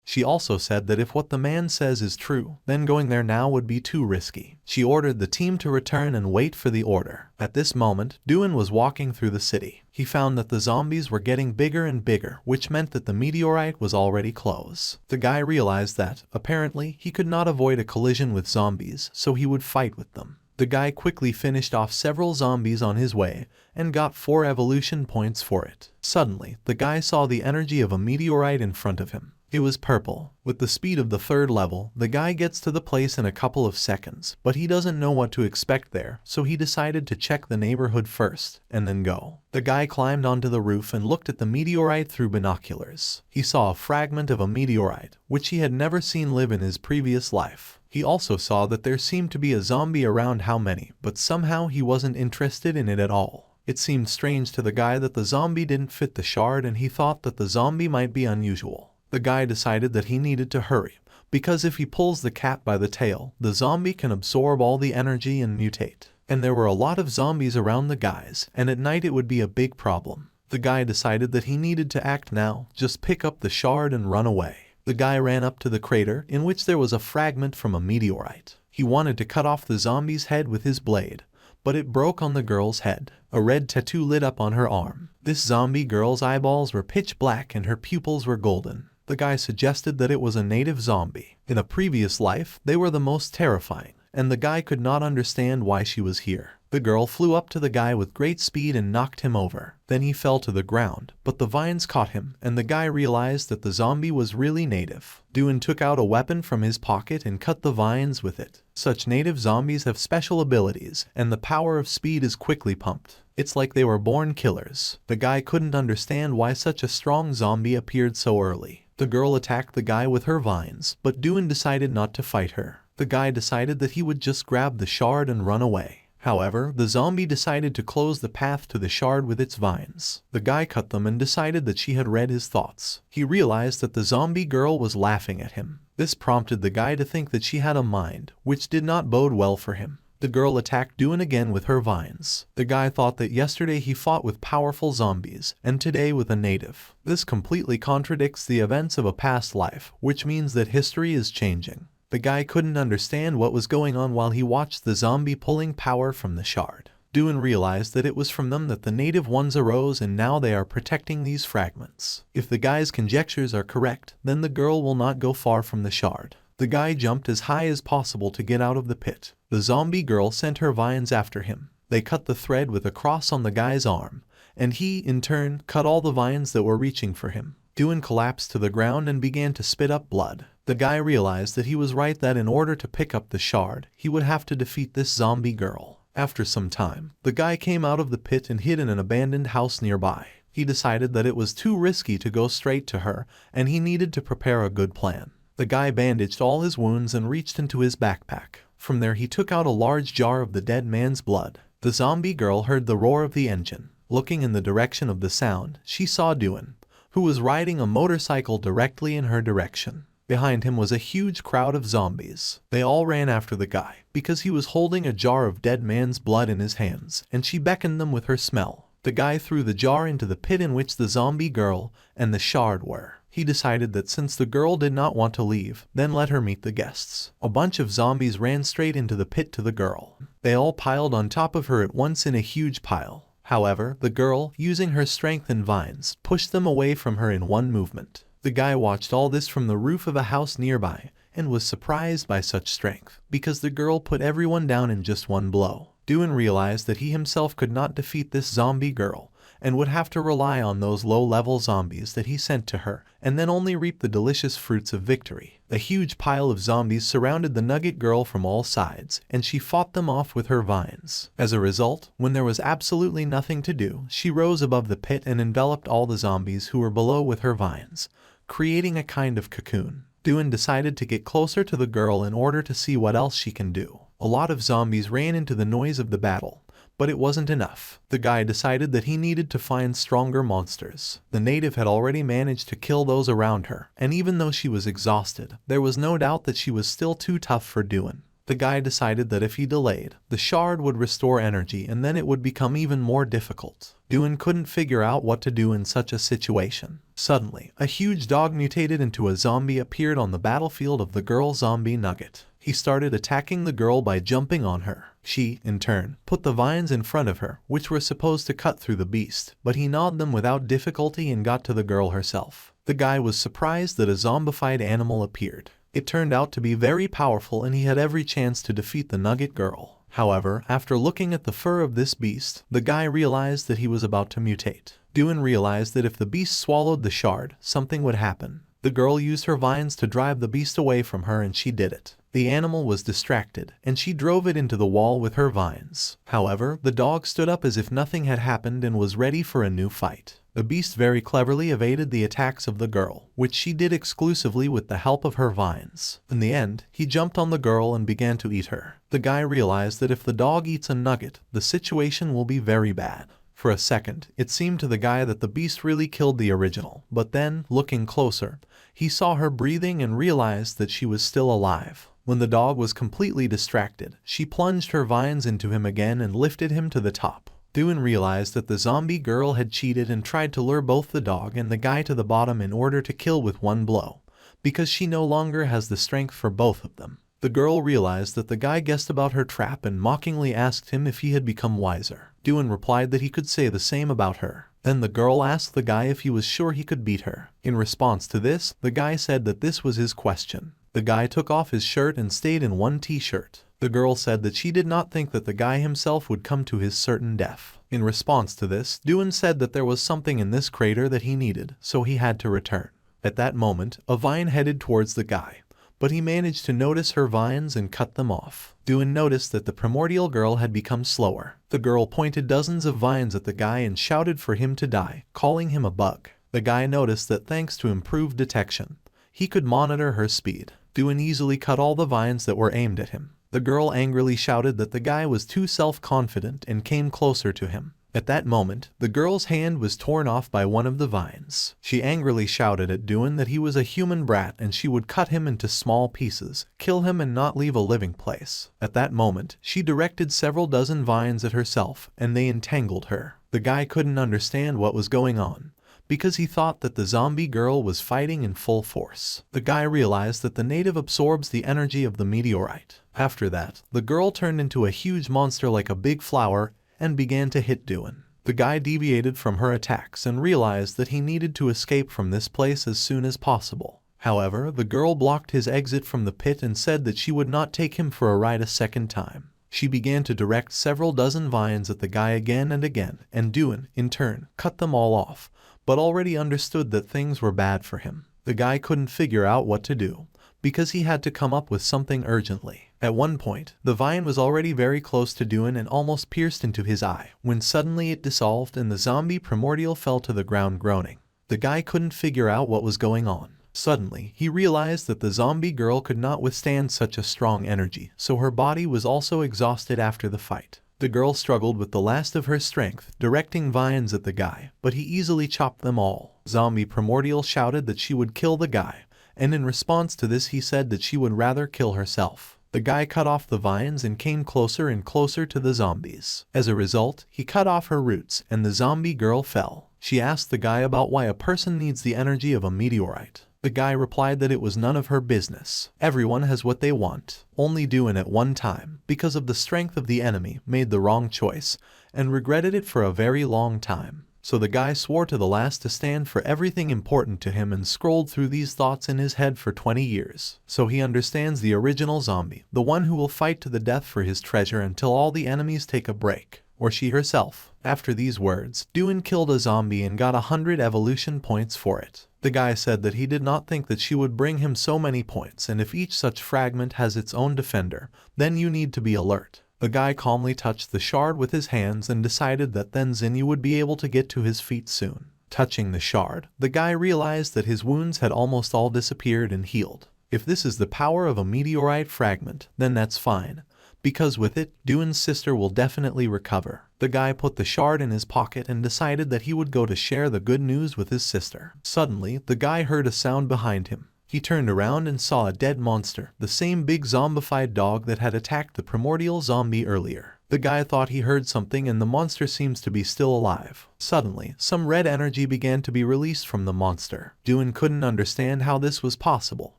S1: She also said that if what the man says is true, then going there now would be too risky. She ordered the team to return and wait for the order. At this moment, Duan was walking through the city. He found that the zombies were getting bigger and bigger, which meant that the meteorite was already close. The guy realized that, apparently, he could not avoid a collision with zombies, so he would fight with them. The guy quickly finished off several zombies on his way and got 4 evolution points for it. Suddenly, the guy saw the energy of a meteorite in front of him. It was purple. With the speed of the 3rd level, the guy gets to the place in a couple of seconds, but he doesn't know what to expect there, so he decided to check the neighborhood first, and then go. The guy climbed onto the roof and looked at the meteorite through binoculars. He saw a fragment of a meteorite, which he had never seen live in his previous life. He also saw that there seemed to be a zombie around, how many, but somehow he wasn't interested in it at all. It seemed strange to the guy that the zombie didn't fit the shard and he thought that the zombie might be unusual. The guy decided that he needed to hurry, because if he pulls the cat by the tail, the zombie can absorb all the energy and mutate. And there were a lot of zombies around the guys, and at night it would be a big problem. The guy decided that he needed to act now, just pick up the shard and run away. The guy ran up to the crater, in which there was a fragment from a meteorite. He wanted to cut off the zombie's head with his blade, but it broke on the girl's head. A red tattoo lit up on her arm. This zombie girl's eyeballs were pitch black and her pupils were golden. The guy suggested that it was a native zombie. In a previous life, they were the most terrifying, and the guy could not understand why she was here. The girl flew up to the guy with great speed and knocked him over. Then he fell to the ground, but the vines caught him, and the guy realized that the zombie was really native. Duan took out a weapon from his pocket and cut the vines with it. Such native zombies have special abilities, and the power of speed is quickly pumped. It's like they were born killers. The guy couldn't understand why such a strong zombie appeared so early. The girl attacked the guy with her vines, but Duan decided not to fight her. The guy decided that he would just grab the shard and run away. However, the zombie decided to close the path to the shard with its vines. The guy cut them and decided that she had read his thoughts. He realized that the zombie girl was laughing at him. This prompted the guy to think that she had a mind, which did not bode well for him. The girl attacked Duan again with her vines. The guy thought that yesterday he fought with powerful zombies, and today with a native. This completely contradicts the events of a past life, which means that history is changing. The guy couldn't understand what was going on while he watched the zombie pulling power from the shard. Duan realized that it was from them that the native ones arose and now they are protecting these fragments. If the guy's conjectures are correct, then the girl will not go far from the shard. The guy jumped as high as possible to get out of the pit. The zombie girl sent her vines after him. They cut the thread with a cross on the guy's arm, and he, in turn, cut all the vines that were reaching for him. Duan collapsed to the ground and began to spit up blood. The guy realized that he was right, that in order to pick up the shard, he would have to defeat this zombie girl. After some time, the guy came out of the pit and hid in an abandoned house nearby. He decided that it was too risky to go straight to her, and he needed to prepare a good plan. The guy bandaged all his wounds and reached into his backpack. From there he took out a large jar of the dead man's blood. The zombie girl heard the roar of the engine. Looking in the direction of the sound, she saw Duan, who was riding a motorcycle directly in her direction. Behind him was a huge crowd of zombies. They all ran after the guy, because he was holding a jar of dead man's blood in his hands, and she beckoned them with her smell. The guy threw the jar into the pit in which the zombie girl and the shard were. He decided that since the girl did not want to leave, then let her meet the guests. A bunch of zombies ran straight into the pit to the girl. They all piled on top of her at once in a huge pile. However, the girl, using her strength and vines, pushed them away from her in one movement. The guy watched all this from the roof of a house nearby and was surprised by such strength, because the girl put everyone down in just one blow. Duan realized that he himself could not defeat this zombie girl and would have to rely on those low-level zombies that he sent to her, and then only reap the delicious fruits of victory. A huge pile of zombies surrounded the nugget girl from all sides, and she fought them off with her vines. As a result, when there was absolutely nothing to do, she rose above the pit and enveloped all the zombies who were below with her vines, creating a kind of cocoon. Duan decided to get closer to the girl in order to see what else she can do. A lot of zombies ran into the noise of the battle, but it wasn't enough. The guy decided that he needed to find stronger monsters. The native had already managed to kill those around her, and even though she was exhausted, there was no doubt that she was still too tough for Duan. The guy decided that if he delayed, the shard would restore energy and then it would become even more difficult. Duan couldn't figure out what to do in such a situation. Suddenly, a huge dog mutated into a zombie appeared on the battlefield of the girl zombie nugget. He started attacking the girl by jumping on her. She, in turn, put the vines in front of her, which were supposed to cut through the beast, but he gnawed them without difficulty and got to the girl herself. The guy was surprised that a zombified animal appeared. It turned out to be very powerful and he had every chance to defeat the nugget girl. However, after looking at the fur of this beast, the guy realized that he was about to mutate. Duan realized that if the beast swallowed the shard, something would happen. The girl used her vines to drive the beast away from her and she did it. The animal was distracted, and she drove it into the wall with her vines. However, the dog stood up as if nothing had happened and was ready for a new fight. The beast very cleverly evaded the attacks of the girl, which she did exclusively with the help of her vines. In the end, he jumped on the girl and began to eat her. The guy realized that if the dog eats a nugget, the situation will be very bad. For a second, it seemed to the guy that the beast really killed the original, but then, looking closer, he saw her breathing and realized that she was still alive. When the dog was completely distracted, she plunged her vines into him again and lifted him to the top. Duan realized that the zombie girl had cheated and tried to lure both the dog and the guy to the bottom in order to kill with one blow, because she no longer has the strength for both of them. The girl realized that the guy guessed about her trap and mockingly asked him if he had become wiser. Duan replied that he could say the same about her. Then the girl asked the guy if he was sure he could beat her. In response to this, the guy said that this was his question. The guy took off his shirt and stayed in one t-shirt. The girl said that she did not think that the guy himself would come to his certain death. In response to this, Duan said that there was something in this crater that he needed, so he had to return. At that moment, a vine headed towards the guy, but he managed to notice her vines and cut them off. Duan noticed that the primordial girl had become slower. The girl pointed dozens of vines at the guy and shouted for him to die, calling him a bug. The guy noticed that thanks to improved detection, he could monitor her speed. Duan easily cut all the vines that were aimed at him. The girl angrily shouted that the guy was too self-confident and came closer to him. At that moment, the girl's hand was torn off by one of the vines. She angrily shouted at Duan that he was a human brat and she would cut him into small pieces, kill him and not leave a living place. At that moment, she directed several dozen vines at herself and they entangled her. The guy couldn't understand what was going on, because he thought that the zombie girl was fighting in full force. The guy realized that the native absorbs the energy of the meteorite. After that, the girl turned into a huge monster like a big flower and began to hit Duan. The guy deviated from her attacks and realized that he needed to escape from this place as soon as possible. However, the girl blocked his exit from the pit and said that she would not take him for a ride a second time. She began to direct several dozen vines at the guy again and again, and Duan, in turn, cut them all off, but already understood that things were bad for him. The guy couldn't figure out what to do, because he had to come up with something urgently. At one point, the vine was already very close to Duan and almost pierced into his eye, when suddenly it dissolved and the zombie primordial fell to the ground groaning. The guy couldn't figure out what was going on. Suddenly, he realized that the zombie girl could not withstand such a strong energy, so her body was also exhausted after the fight. The girl struggled with the last of her strength, directing vines at the guy, but he easily chopped them all. Zombie Primordial shouted that she would kill the guy, and in response to this he said that she would rather kill herself. The guy cut off the vines and came closer and closer to the zombies. As a result, he cut off her roots, and the zombie girl fell. She asked the guy about why a person needs the energy of a meteorite. The guy replied that it was none of her business. Everyone has what they want. Only Duan at one time, because of the strength of the enemy, made the wrong choice, and regretted it for a very long time. So the guy swore to the last to stand for everything important to him and scrolled through these thoughts in his head for 20 years. So he understands the original zombie, the one who will fight to the death for his treasure until all the enemies take a break. Or she herself. After these words, Duan killed a zombie and got 100 evolution points for it. The guy said that he did not think that she would bring him so many points, and if each such fragment has its own defender, then you need to be alert. The guy calmly touched the shard with his hands and decided that then Xinyu would be able to get to his feet soon. Touching the shard, the guy realized that his wounds had almost all disappeared and healed. If this is the power of a meteorite fragment, then that's fine, because with it, Duan's sister will definitely recover. The guy put the shard in his pocket and decided that he would go to share the good news with his sister. Suddenly, the guy heard a sound behind him. He turned around and saw a dead monster, the same big zombified dog that had attacked the primordial zombie earlier. The guy thought he heard something and the monster seems to be still alive. Suddenly, some red energy began to be released from the monster. Duan couldn't understand how this was possible,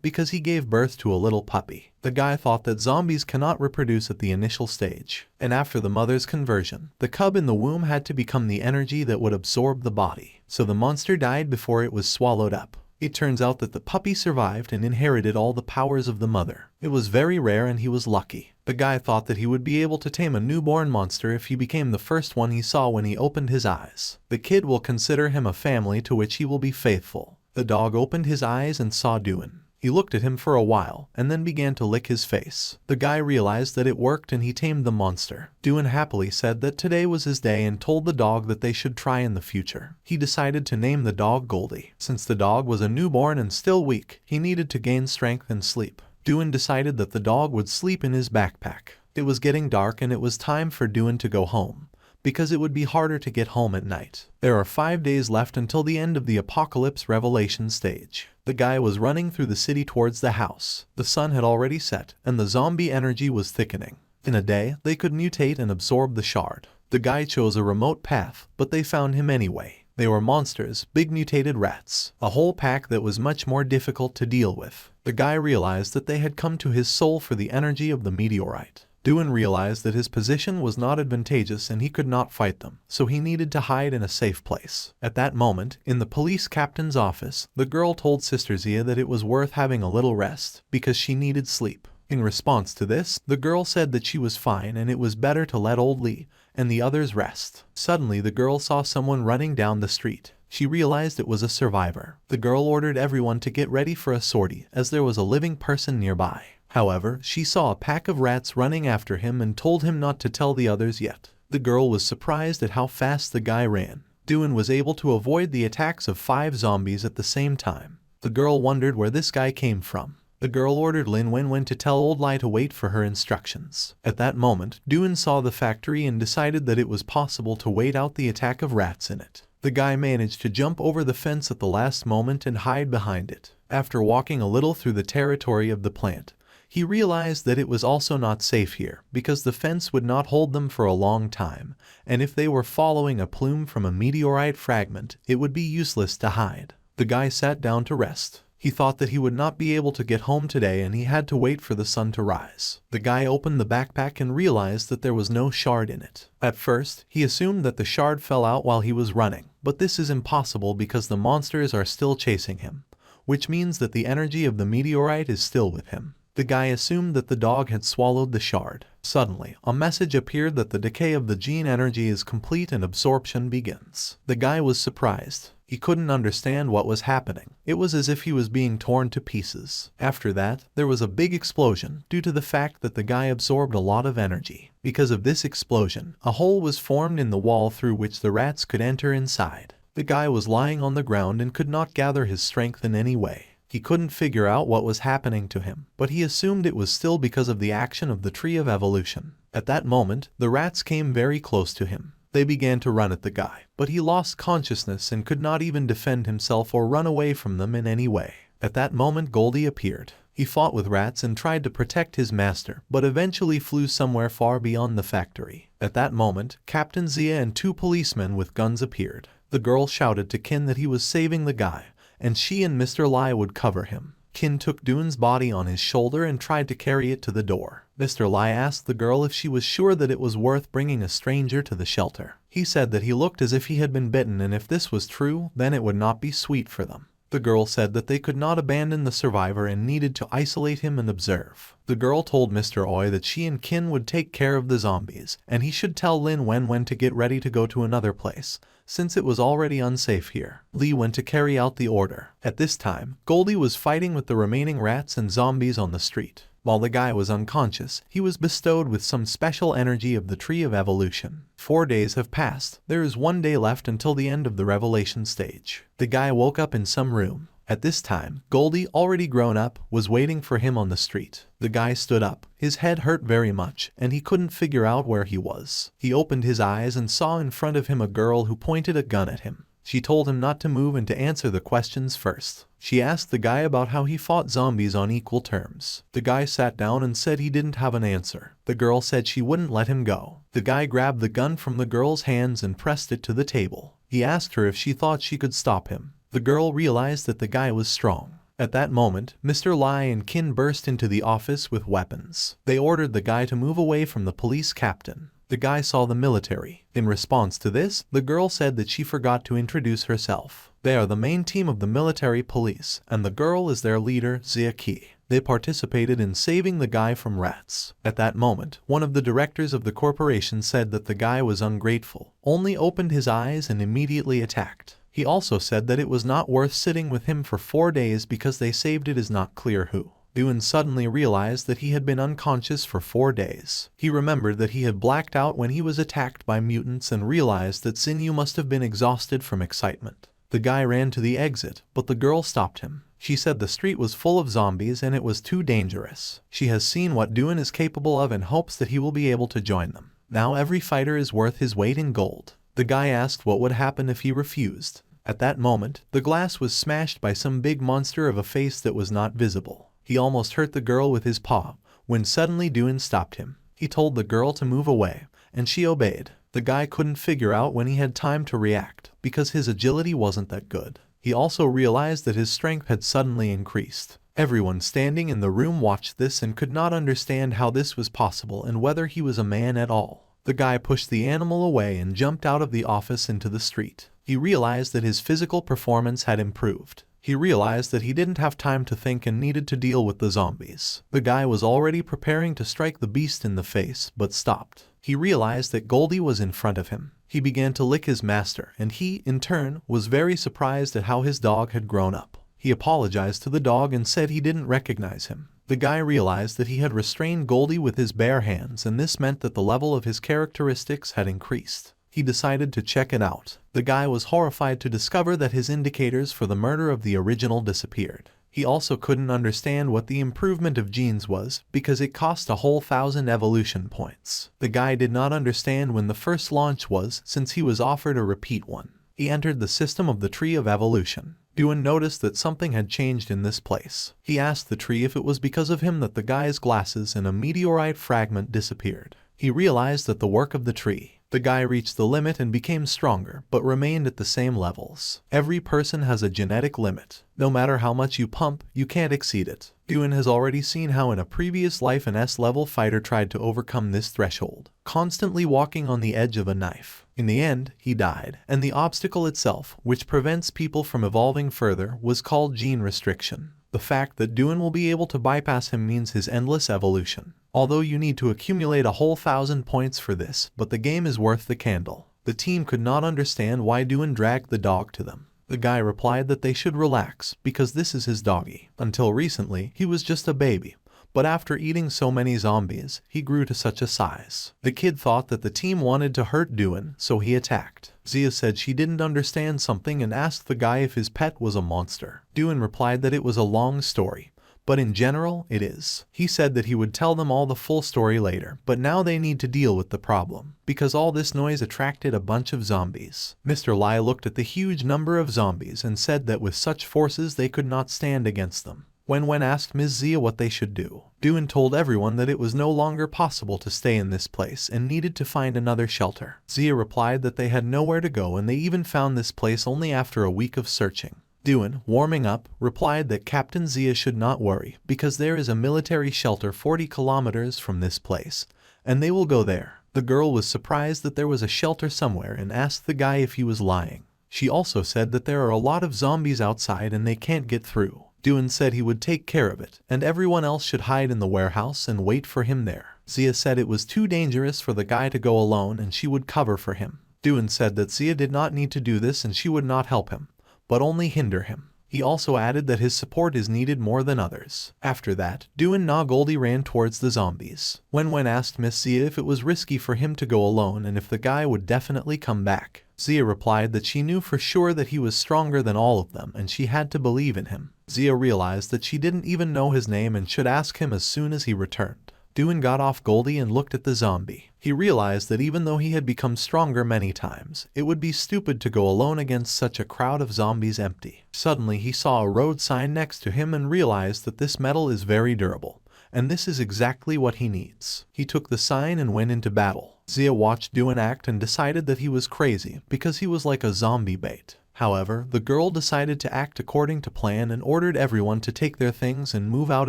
S1: because he gave birth to a little puppy. The guy thought that zombies cannot reproduce at the initial stage, and after the mother's conversion, the cub in the womb had to become the energy that would absorb the body. So the monster died before it was swallowed up. It turns out that the puppy survived and inherited all the powers of the mother. It was very rare and he was lucky. The guy thought that he would be able to tame a newborn monster if he became the first one he saw when he opened his eyes. The kid will consider him a family to which he will be faithful. The dog opened his eyes and saw Duan. He looked at him for a while, and then began to lick his face. The guy realized that it worked and he tamed the monster. Duan happily said that today was his day and told the dog that they should try in the future. He decided to name the dog Goldie. Since the dog was a newborn and still weak, he needed to gain strength and sleep. Duan decided that the dog would sleep in his backpack. It was getting dark and it was time for Duan to go home, because it would be harder to get home at night. There are 5 days left until the end of the apocalypse revelation stage. The guy was running through the city towards the house. The sun had already set, and the zombie energy was thickening. In a day, they could mutate and absorb the shard. The guy chose a remote path, but they found him anyway. They were monsters, big mutated rats, a whole pack that was much more difficult to deal with. The guy realized that they had come to his soul for the energy of the meteorite. Duan realized that his position was not advantageous and he could not fight them, so he needed to hide in a safe place. At that moment, in the police captain's office, the girl told Sister Zia that it was worth having a little rest, because she needed sleep. In response to this, the girl said that she was fine and it was better to let old Li and the others rest. Suddenly the girl saw someone running down the street. She realized it was a survivor. The girl ordered everyone to get ready for a sortie, as there was a living person nearby. However, she saw a pack of rats running after him and told him not to tell the others yet. The girl was surprised at how fast the guy ran. Duan was able to avoid the attacks of 5 zombies at the same time. The girl wondered where this guy came from. The girl ordered Lin Wenwen to tell Old Lai to wait for her instructions. At that moment, Duan saw the factory and decided that it was possible to wait out the attack of rats in it. The guy managed to jump over the fence at the last moment and hide behind it. After walking a little through the territory of the plant, he realized that it was also not safe here, because the fence would not hold them for a long time, and if they were following a plume from a meteorite fragment, it would be useless to hide. The guy sat down to rest. He thought that he would not be able to get home today and he had to wait for the sun to rise. The guy opened the backpack and realized that there was no shard in it. At first, he assumed that the shard fell out while he was running, but this is impossible because the monsters are still chasing him. which means that the energy of the meteorite is still with him. The guy assumed that the dog had swallowed the shard. Suddenly, a message appeared that the decay of the gene energy is complete and absorption begins. The guy was surprised. He couldn't understand what was happening. It was as if he was being torn to pieces. After that, there was a big explosion due to the fact that the guy absorbed a lot of energy. Because of this explosion, a hole was formed in the wall through which the rats could enter inside. The guy was lying on the ground and could not gather his strength in any way. He couldn't figure out what was happening to him, but he assumed it was still because of the action of the Tree of Evolution. At that moment, the rats came very close to him. They began to run at the guy, but he lost consciousness and could not even defend himself or run away from them in any way. At that moment, Goldie appeared. He fought with rats and tried to protect his master, but eventually flew somewhere far beyond the factory. At that moment, Captain Zia and 2 policemen with guns appeared. The girl shouted to Kin that he was saving the guy, and she and Mr. Lai would cover him. Kin took Duan's body on his shoulder and tried to carry it to the door. Mr. Lai asked the girl if she was sure that it was worth bringing a stranger to the shelter. He said that he looked as if he had been bitten, and if this was true, then it would not be sweet for them. The girl said that they could not abandon the survivor and needed to isolate him and observe. The girl told Mr. Oi that she and Kin would take care of the zombies, and he should tell Lin Wen when to get ready to go to another place, since it was already unsafe here. Lee went to carry out the order. At this time, Goldie was fighting with the remaining rats and zombies on the street. While the guy was unconscious, he was bestowed with some special energy of the Tree of Evolution. 4 days have passed. There is 1 day left until the end of the revelation stage. The guy woke up in some room. At this time, Goldie, already grown up, was waiting for him on the street. The guy stood up. His head hurt very much, and he couldn't figure out where he was. He opened his eyes and saw in front of him a girl who pointed a gun at him. She told him not to move and to answer the questions first. She asked the guy about how he fought zombies on equal terms. The guy sat down and said he didn't have an answer. The girl said she wouldn't let him go. The guy grabbed the gun from the girl's hands and pressed it to the table. He asked her if she thought she could stop him. The girl realized that the guy was strong. At that moment, Mr. Lai and Kin burst into the office with weapons. They ordered the guy to move away from the police captain. The guy saw the military. In response to this, the girl said that she forgot to introduce herself. They are the main team of the military police, and the girl is their leader, Zia Qi. They participated in saving the guy from rats. At that moment, one of the directors of the corporation said that the guy was ungrateful, only opened his eyes and immediately attacked. He also said that it was not worth sitting with him for 4 days because they saved it is not clear who. Duan suddenly realized that he had been unconscious for 4 days. He remembered that he had blacked out when he was attacked by mutants and realized that Xinyu must have been exhausted from excitement. The guy ran to the exit, but the girl stopped him. She said the street was full of zombies and it was too dangerous. She has seen what Duan is capable of and hopes that he will be able to join them. Now every fighter is worth his weight in gold. The guy asked what would happen if he refused. At that moment, the glass was smashed by some big monster of a face that was not visible. He almost hurt the girl with his paw, when suddenly Duan stopped him. He told the girl to move away, and she obeyed. The guy couldn't figure out when he had time to react, because his agility wasn't that good. He also realized that his strength had suddenly increased. Everyone standing in the room watched this and could not understand how this was possible and whether he was a man at all. The guy pushed the animal away and jumped out of the office into the street. He realized that his physical performance had improved. He realized that he didn't have time to think and needed to deal with the zombies. The guy was already preparing to strike the beast in the face, but stopped. He realized that Goldie was in front of him. He began to lick his master, and he, in turn, was very surprised at how his dog had grown up. He apologized to the dog and said he didn't recognize him. The guy realized that he had restrained Goldie with his bare hands, and this meant that the level of his characteristics had increased. He decided to check it out. The guy was horrified to discover that his indicators for the murder of the original disappeared. He also couldn't understand what the improvement of genes was, because it cost a whole 1,000 evolution points. The guy did not understand when the first launch was, since he was offered a repeat one. He entered the system of the Tree of Evolution. Duan noticed that something had changed in this place. He asked the tree if it was because of him that the guy's glasses and a meteorite fragment disappeared. He realized that the work of the tree. The guy reached the limit and became stronger, but remained at the same levels. Every person has a genetic limit. No matter how much you pump, you can't exceed it. Duan has already seen how in a previous life an S-level fighter tried to overcome this threshold, constantly walking on the edge of a knife. In the end, he died, and the obstacle itself, which prevents people from evolving further, was called gene restriction. The fact that Duan will be able to bypass him means his endless evolution. Although you need to accumulate a whole 1,000 points for this, but the game is worth the candle. The team could not understand why Duan dragged the dog to them. The guy replied that they should relax, because this is his doggy. Until recently, he was just a baby. But after eating so many zombies, he grew to such a size. The kid thought that the team wanted to hurt Duan, so he attacked. Zia said she didn't understand something and asked the guy if his pet was a monster. Duan replied that it was a long story, but in general, it is. He said that he would tell them all the full story later, but now they need to deal with the problem, because all this noise attracted a bunch of zombies. Mr. Lai looked at the huge number of zombies and said that with such forces they could not stand against them. When asked Ms. Zia what they should do, Duan told everyone that it was no longer possible to stay in this place and needed to find another shelter. Zia replied that they had nowhere to go and they even found this place only after a week of searching. Duan, warming up, replied that Captain Zia should not worry because there is a military shelter 40 kilometers from this place, and they will go there. The girl was surprised that there was a shelter somewhere and asked the guy if he was lying. She also said that there are a lot of zombies outside and they can't get through. Duan said he would take care of it, and everyone else should hide in the warehouse and wait for him there. Zia said it was too dangerous for the guy to go alone and she would cover for him. Duan said that Zia did not need to do this and she would not help him, but only hinder him. He also added that his support is needed more than others. After that, Duan Na Goldie ran towards the zombies. When asked Miss Zia if it was risky for him to go alone and if the guy would definitely come back, Zia replied that she knew for sure that he was stronger than all of them and she had to believe in him. Zia realized that she didn't even know his name and should ask him as soon as he returned. Duan got off Goldie and looked at the zombie. He realized that even though he had become stronger many times, it would be stupid to go alone against such a crowd of zombies empty. Suddenly he saw a road sign next to him and realized that this metal is very durable, and this is exactly what he needs. He took the sign and went into battle. Zia watched Duan act and decided that he was crazy because he was like a zombie bait. However, the girl decided to act according to plan and ordered everyone to take their things and move out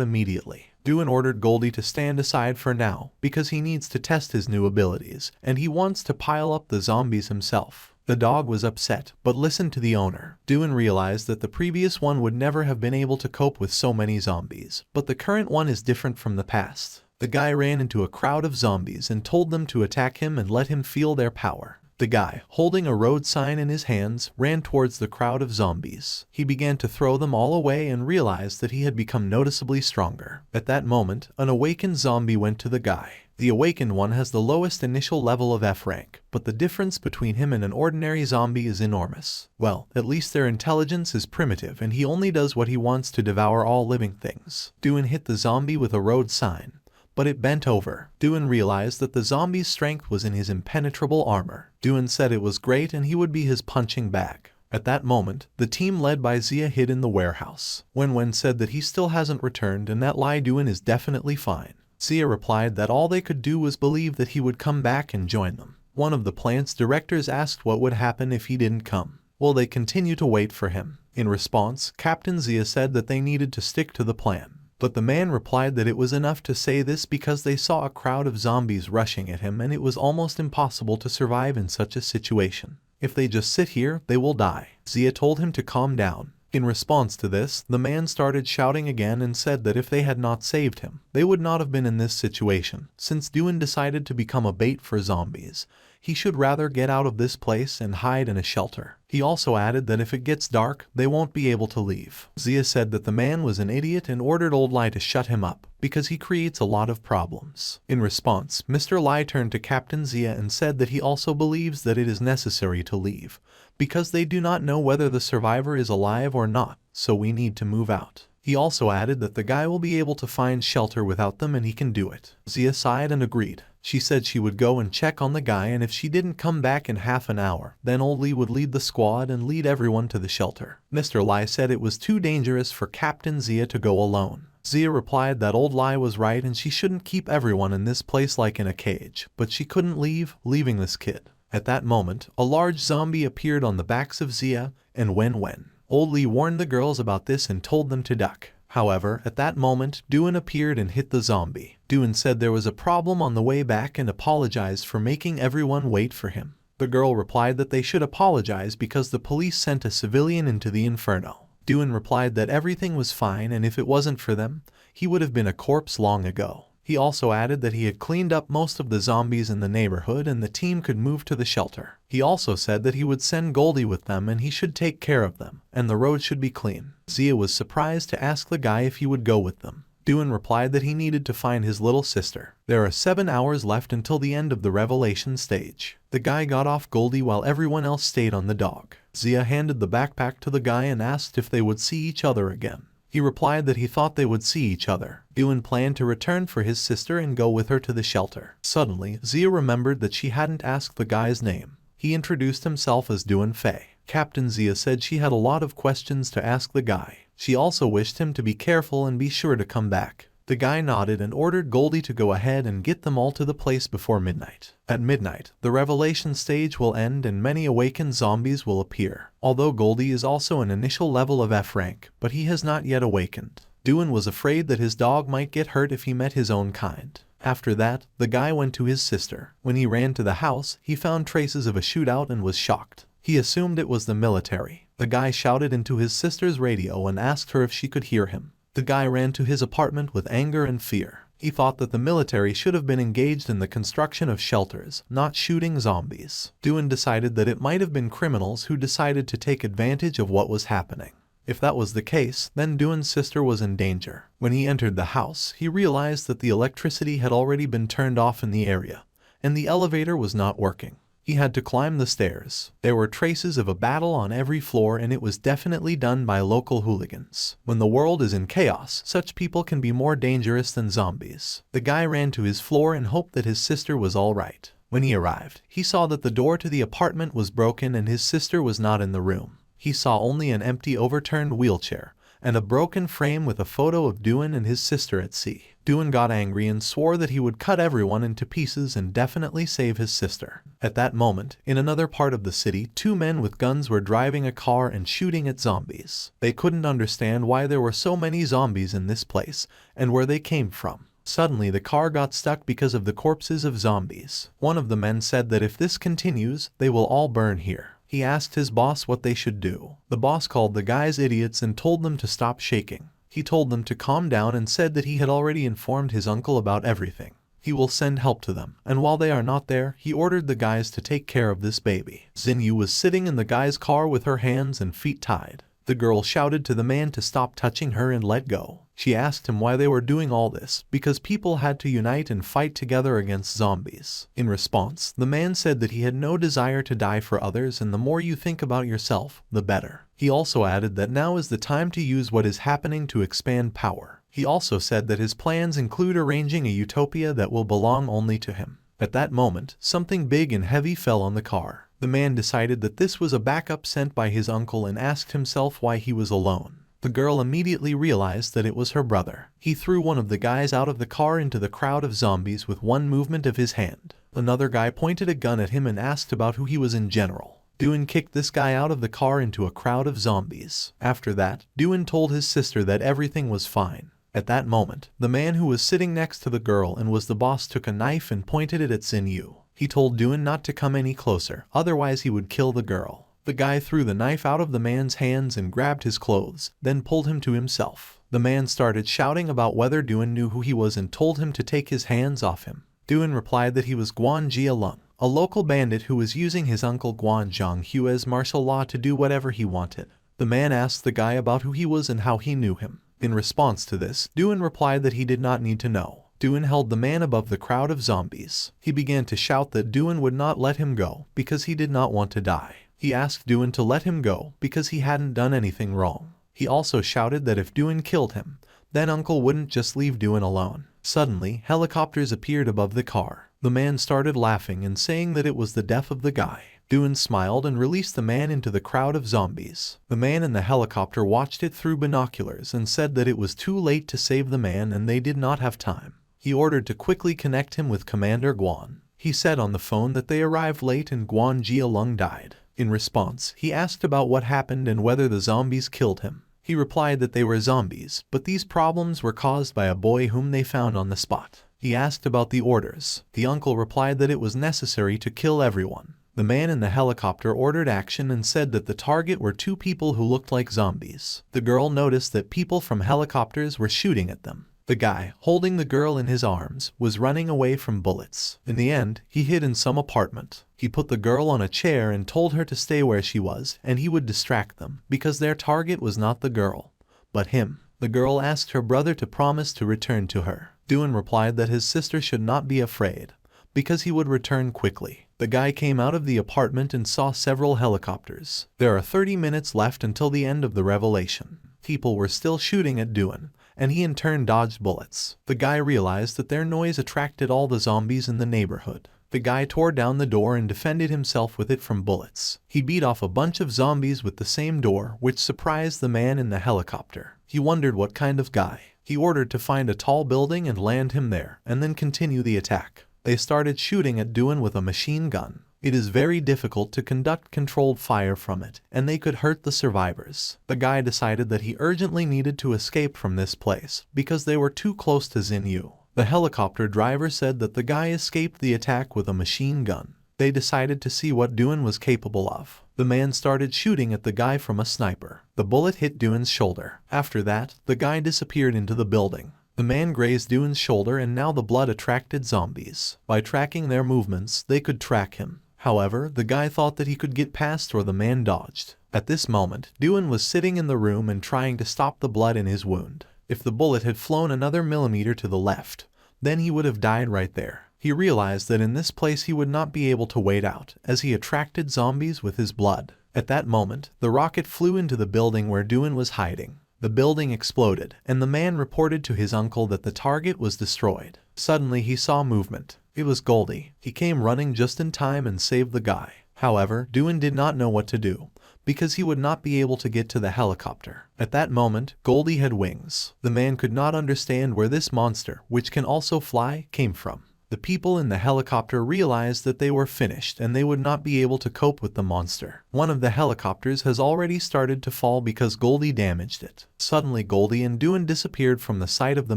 S1: immediately. Duan ordered Goldie to stand aside for now because he needs to test his new abilities and he wants to pile up the zombies himself. The dog was upset, but listened to the owner. Duan realized that the previous one would never have been able to cope with so many zombies, but the current one is different from the past. The guy ran into a crowd of zombies and told them to attack him and let him feel their power. The guy, holding a road sign in his hands, ran towards the crowd of zombies. He began to throw them all away and realized that he had become noticeably stronger. At that moment, an awakened zombie went to the guy. The awakened one has the lowest initial level of F rank, but the difference between him and an ordinary zombie is enormous. Well, at least their intelligence is primitive and he only does what he wants to devour all living things. Duan hit the zombie with a road sign, but it bent over. Duan realized that the zombie's strength was in his impenetrable armor. Duan said it was great and he would be his punching bag. At that moment, the team led by Zia hid in the warehouse. Wen said that he still hasn't returned and that Lai Duan is definitely fine. Zia replied that all they could do was believe that he would come back and join them. One of the plant's directors asked what would happen if he didn't come. Will they continue to wait for him? In response, Captain Zia said that they needed to stick to the plan. But the man replied that it was enough to say this because they saw a crowd of zombies rushing at him and it was almost impossible to survive in such a situation. If they just sit here, they will die. Zia told him to calm down. In response to this, the man started shouting again and said that if they had not saved him, they would not have been in this situation. Since Duan decided to become a bait for zombies, he should rather get out of this place and hide in a shelter. He also added that if it gets dark, they won't be able to leave. Zia said that the man was an idiot and ordered Old Lai to shut him up, because he creates a lot of problems. In response, Mr. Lai turned to Captain Zia and said that he also believes that it is necessary to leave, because they do not know whether the survivor is alive or not, so we need to move out. He also added that the guy will be able to find shelter without them and he can do it. Zia sighed and agreed. She said she would go and check on the guy and if she didn't come back in half an hour, then Old Lee would lead the squad and lead everyone to the shelter. Mr. Lai said it was too dangerous for Captain Zia to go alone. Zia replied that Old Lai was right and she shouldn't keep everyone in this place like in a cage, but she couldn't leaving this kid. At that moment, a large zombie appeared on the backs of Zia and Wen. Old Lee warned the girls about this and told them to duck. However, at that moment, Duan appeared and hit the zombie. Duan said there was a problem on the way back and apologized for making everyone wait for him. The girl replied that they should apologize because the police sent a civilian into the inferno. Duan replied that everything was fine and if it wasn't for them, he would have been a corpse long ago. He also added that he had cleaned up most of the zombies in the neighborhood and the team could move to the shelter. He also said that he would send Goldie with them and he should take care of them, and the road should be clean. Zia was surprised to ask the guy if he would go with them. Duan replied that he needed to find his little sister. There are 7 hours left until the end of the revelation stage. The guy got off Goldie while everyone else stayed on the dog. Zia handed the backpack to the guy and asked if they would see each other again. He replied that he thought they would see each other. Duan planned to return for his sister and go with her to the shelter. Suddenly, Zia remembered that she hadn't asked the guy's name. He introduced himself as Duan Fei. Captain Zia said she had a lot of questions to ask the guy. She also wished him to be careful and be sure to come back. The guy nodded and ordered Goldie to go ahead and get them all to the place before midnight. At midnight, the revelation stage will end and many awakened zombies will appear. Although Goldie is also an initial level of F rank, but he has not yet awakened. Duan was afraid that his dog might get hurt if he met his own kind. After that, the guy went to his sister. When he ran to the house, he found traces of a shootout and was shocked. He assumed it was the military. The guy shouted into his sister's radio and asked her if she could hear him. The guy ran to his apartment with anger and fear. He thought that the military should have been engaged in the construction of shelters, not shooting zombies. Duan decided that it might have been criminals who decided to take advantage of what was happening. If that was the case, then Duan's sister was in danger. When he entered the house, he realized that the electricity had already been turned off in the area, and the elevator was not working. He had to climb the stairs. There were traces of a battle on every floor and it was definitely done by local hooligans. When the world is in chaos, such people can be more dangerous than zombies. The guy ran to his floor and hoped that his sister was all right. When he arrived, he saw that the door to the apartment was broken and his sister was not in the room. He saw only an empty overturned wheelchair and a broken frame with a photo of Duan and his sister at sea. Duan got angry and swore that he would cut everyone into pieces and definitely save his sister. At that moment, in another part of the city, 2 men with guns were driving a car and shooting at zombies. They couldn't understand why there were so many zombies in this place and where they came from. Suddenly, the car got stuck because of the corpses of zombies. One of the men said that if this continues, they will all burn here. He asked his boss what they should do. The boss called the guys idiots and told them to stop shaking. He told them to calm down and said that he had already informed his uncle about everything. He will send help to them, and while they are not there, he ordered the guys to take care of this baby. Xinyu was sitting in the guy's car with her hands and feet tied. The girl shouted to the man to stop touching her and let go. She asked him why they were doing all this, because people had to unite and fight together against zombies. In response, the man said that he had no desire to die for others and the more you think about yourself, the better. He also added that now is the time to use what is happening to expand power. He also said that his plans include arranging a utopia that will belong only to him. At that moment, something big and heavy fell on the car. The man decided that this was a backup sent by his uncle and asked himself why he was alone. The girl immediately realized that it was her brother. He threw one of the guys out of the car into the crowd of zombies with one movement of his hand. Another guy pointed a gun at him and asked about who he was in general. Duan kicked this guy out of the car into a crowd of zombies. After that, Duan told his sister that everything was fine. At that moment, the man who was sitting next to the girl and was the boss took a knife and pointed it at Xinyu. He told Duan not to come any closer, otherwise he would kill the girl. The guy threw the knife out of the man's hands and grabbed his clothes, then pulled him to himself. The man started shouting about whether Duan knew who he was and told him to take his hands off him. Duan replied that he was Guan Jialong, a local bandit who was using his uncle Guan Zhonghua's martial law to do whatever he wanted. The man asked the guy about who he was and how he knew him. In response to this, Duan replied that he did not need to know. Duan held the man above the crowd of zombies. He began to shout that Duan would not let him go because he did not want to die. He asked Duan to let him go because he hadn't done anything wrong. He also shouted that if Duan killed him, then Uncle wouldn't just leave Duan alone. Suddenly, helicopters appeared above the car. The man started laughing and saying that it was the death of the guy. Duan smiled and released the man into the crowd of zombies. The man in the helicopter watched it through binoculars and said that it was too late to save the man and they did not have time. He ordered to quickly connect him with Commander Guan. He said on the phone that they arrived late and Guan Jialong died. In response, he asked about what happened and whether the zombies killed him. He replied that they were zombies, but these problems were caused by a boy whom they found on the spot. He asked about the orders. The uncle replied that it was necessary to kill everyone. The man in the helicopter ordered action and said that the target were two people who looked like zombies. The girl noticed that people from helicopters were shooting at them. The guy, holding the girl in his arms, was running away from bullets. In the end, he hid in some apartment. He put the girl on a chair and told her to stay where she was, and he would distract them, because their target was not the girl, but him. The girl asked her brother to promise to return to her. Duan replied that his sister should not be afraid, because he would return quickly. The guy came out of the apartment and saw several helicopters. There are 30 minutes left until the end of the revelation. People were still shooting at Duan, and he in turn dodged bullets. The guy realized that their noise attracted all the zombies in the neighborhood. The guy tore down the door and defended himself with it from bullets. He beat off a bunch of zombies with the same door, which surprised the man in the helicopter. He wondered what kind of guy. He ordered to find a tall building and land him there, and then continue the attack. They started shooting at Duan with a machine gun. It is very difficult to conduct controlled fire from it, and they could hurt the survivors. The guy decided that he urgently needed to escape from this place, because they were too close to Xinyu. The helicopter driver said that the guy escaped the attack with a machine gun. They decided to see what Duan was capable of. The man started shooting at the guy from a sniper. The bullet hit Duan's shoulder. After that, the guy disappeared into the building. The man grazed Duan's shoulder, and now the blood attracted zombies. By tracking their movements, they could track him. However, the guy thought that he could get past, or the man dodged. At this moment, Duan was sitting in the room and trying to stop the blood in his wound. If the bullet had flown another millimeter to the left, then he would have died right there. He realized that in this place he would not be able to wait out, as he attracted zombies with his blood. At that moment, the rocket flew into the building where Duan was hiding. The building exploded, and the man reported to his uncle that the target was destroyed. Suddenly he saw movement. It was Goldie. He came running just in time and saved the guy. However, Duan did not know what to do, because he would not be able to get to the helicopter. At that moment, Goldie had wings. The man could not understand where this monster, which can also fly, came from. The people in the helicopter realized that they were finished and they would not be able to cope with the monster. One of the helicopters has already started to fall because Goldie damaged it. Suddenly Goldie and Duan disappeared from the sight of the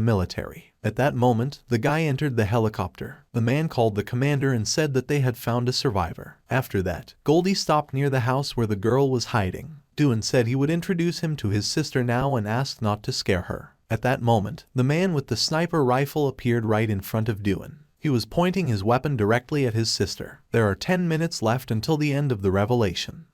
S1: military. At that moment, the guy entered the helicopter. The man called the commander and said that they had found a survivor. After that, Goldie stopped near the house where the girl was hiding. Duan said he would introduce him to his sister now and asked not to scare her. At that moment, the man with the sniper rifle appeared right in front of Duan. He was pointing his weapon directly at his sister. There are 10 minutes left until the end of the revelation.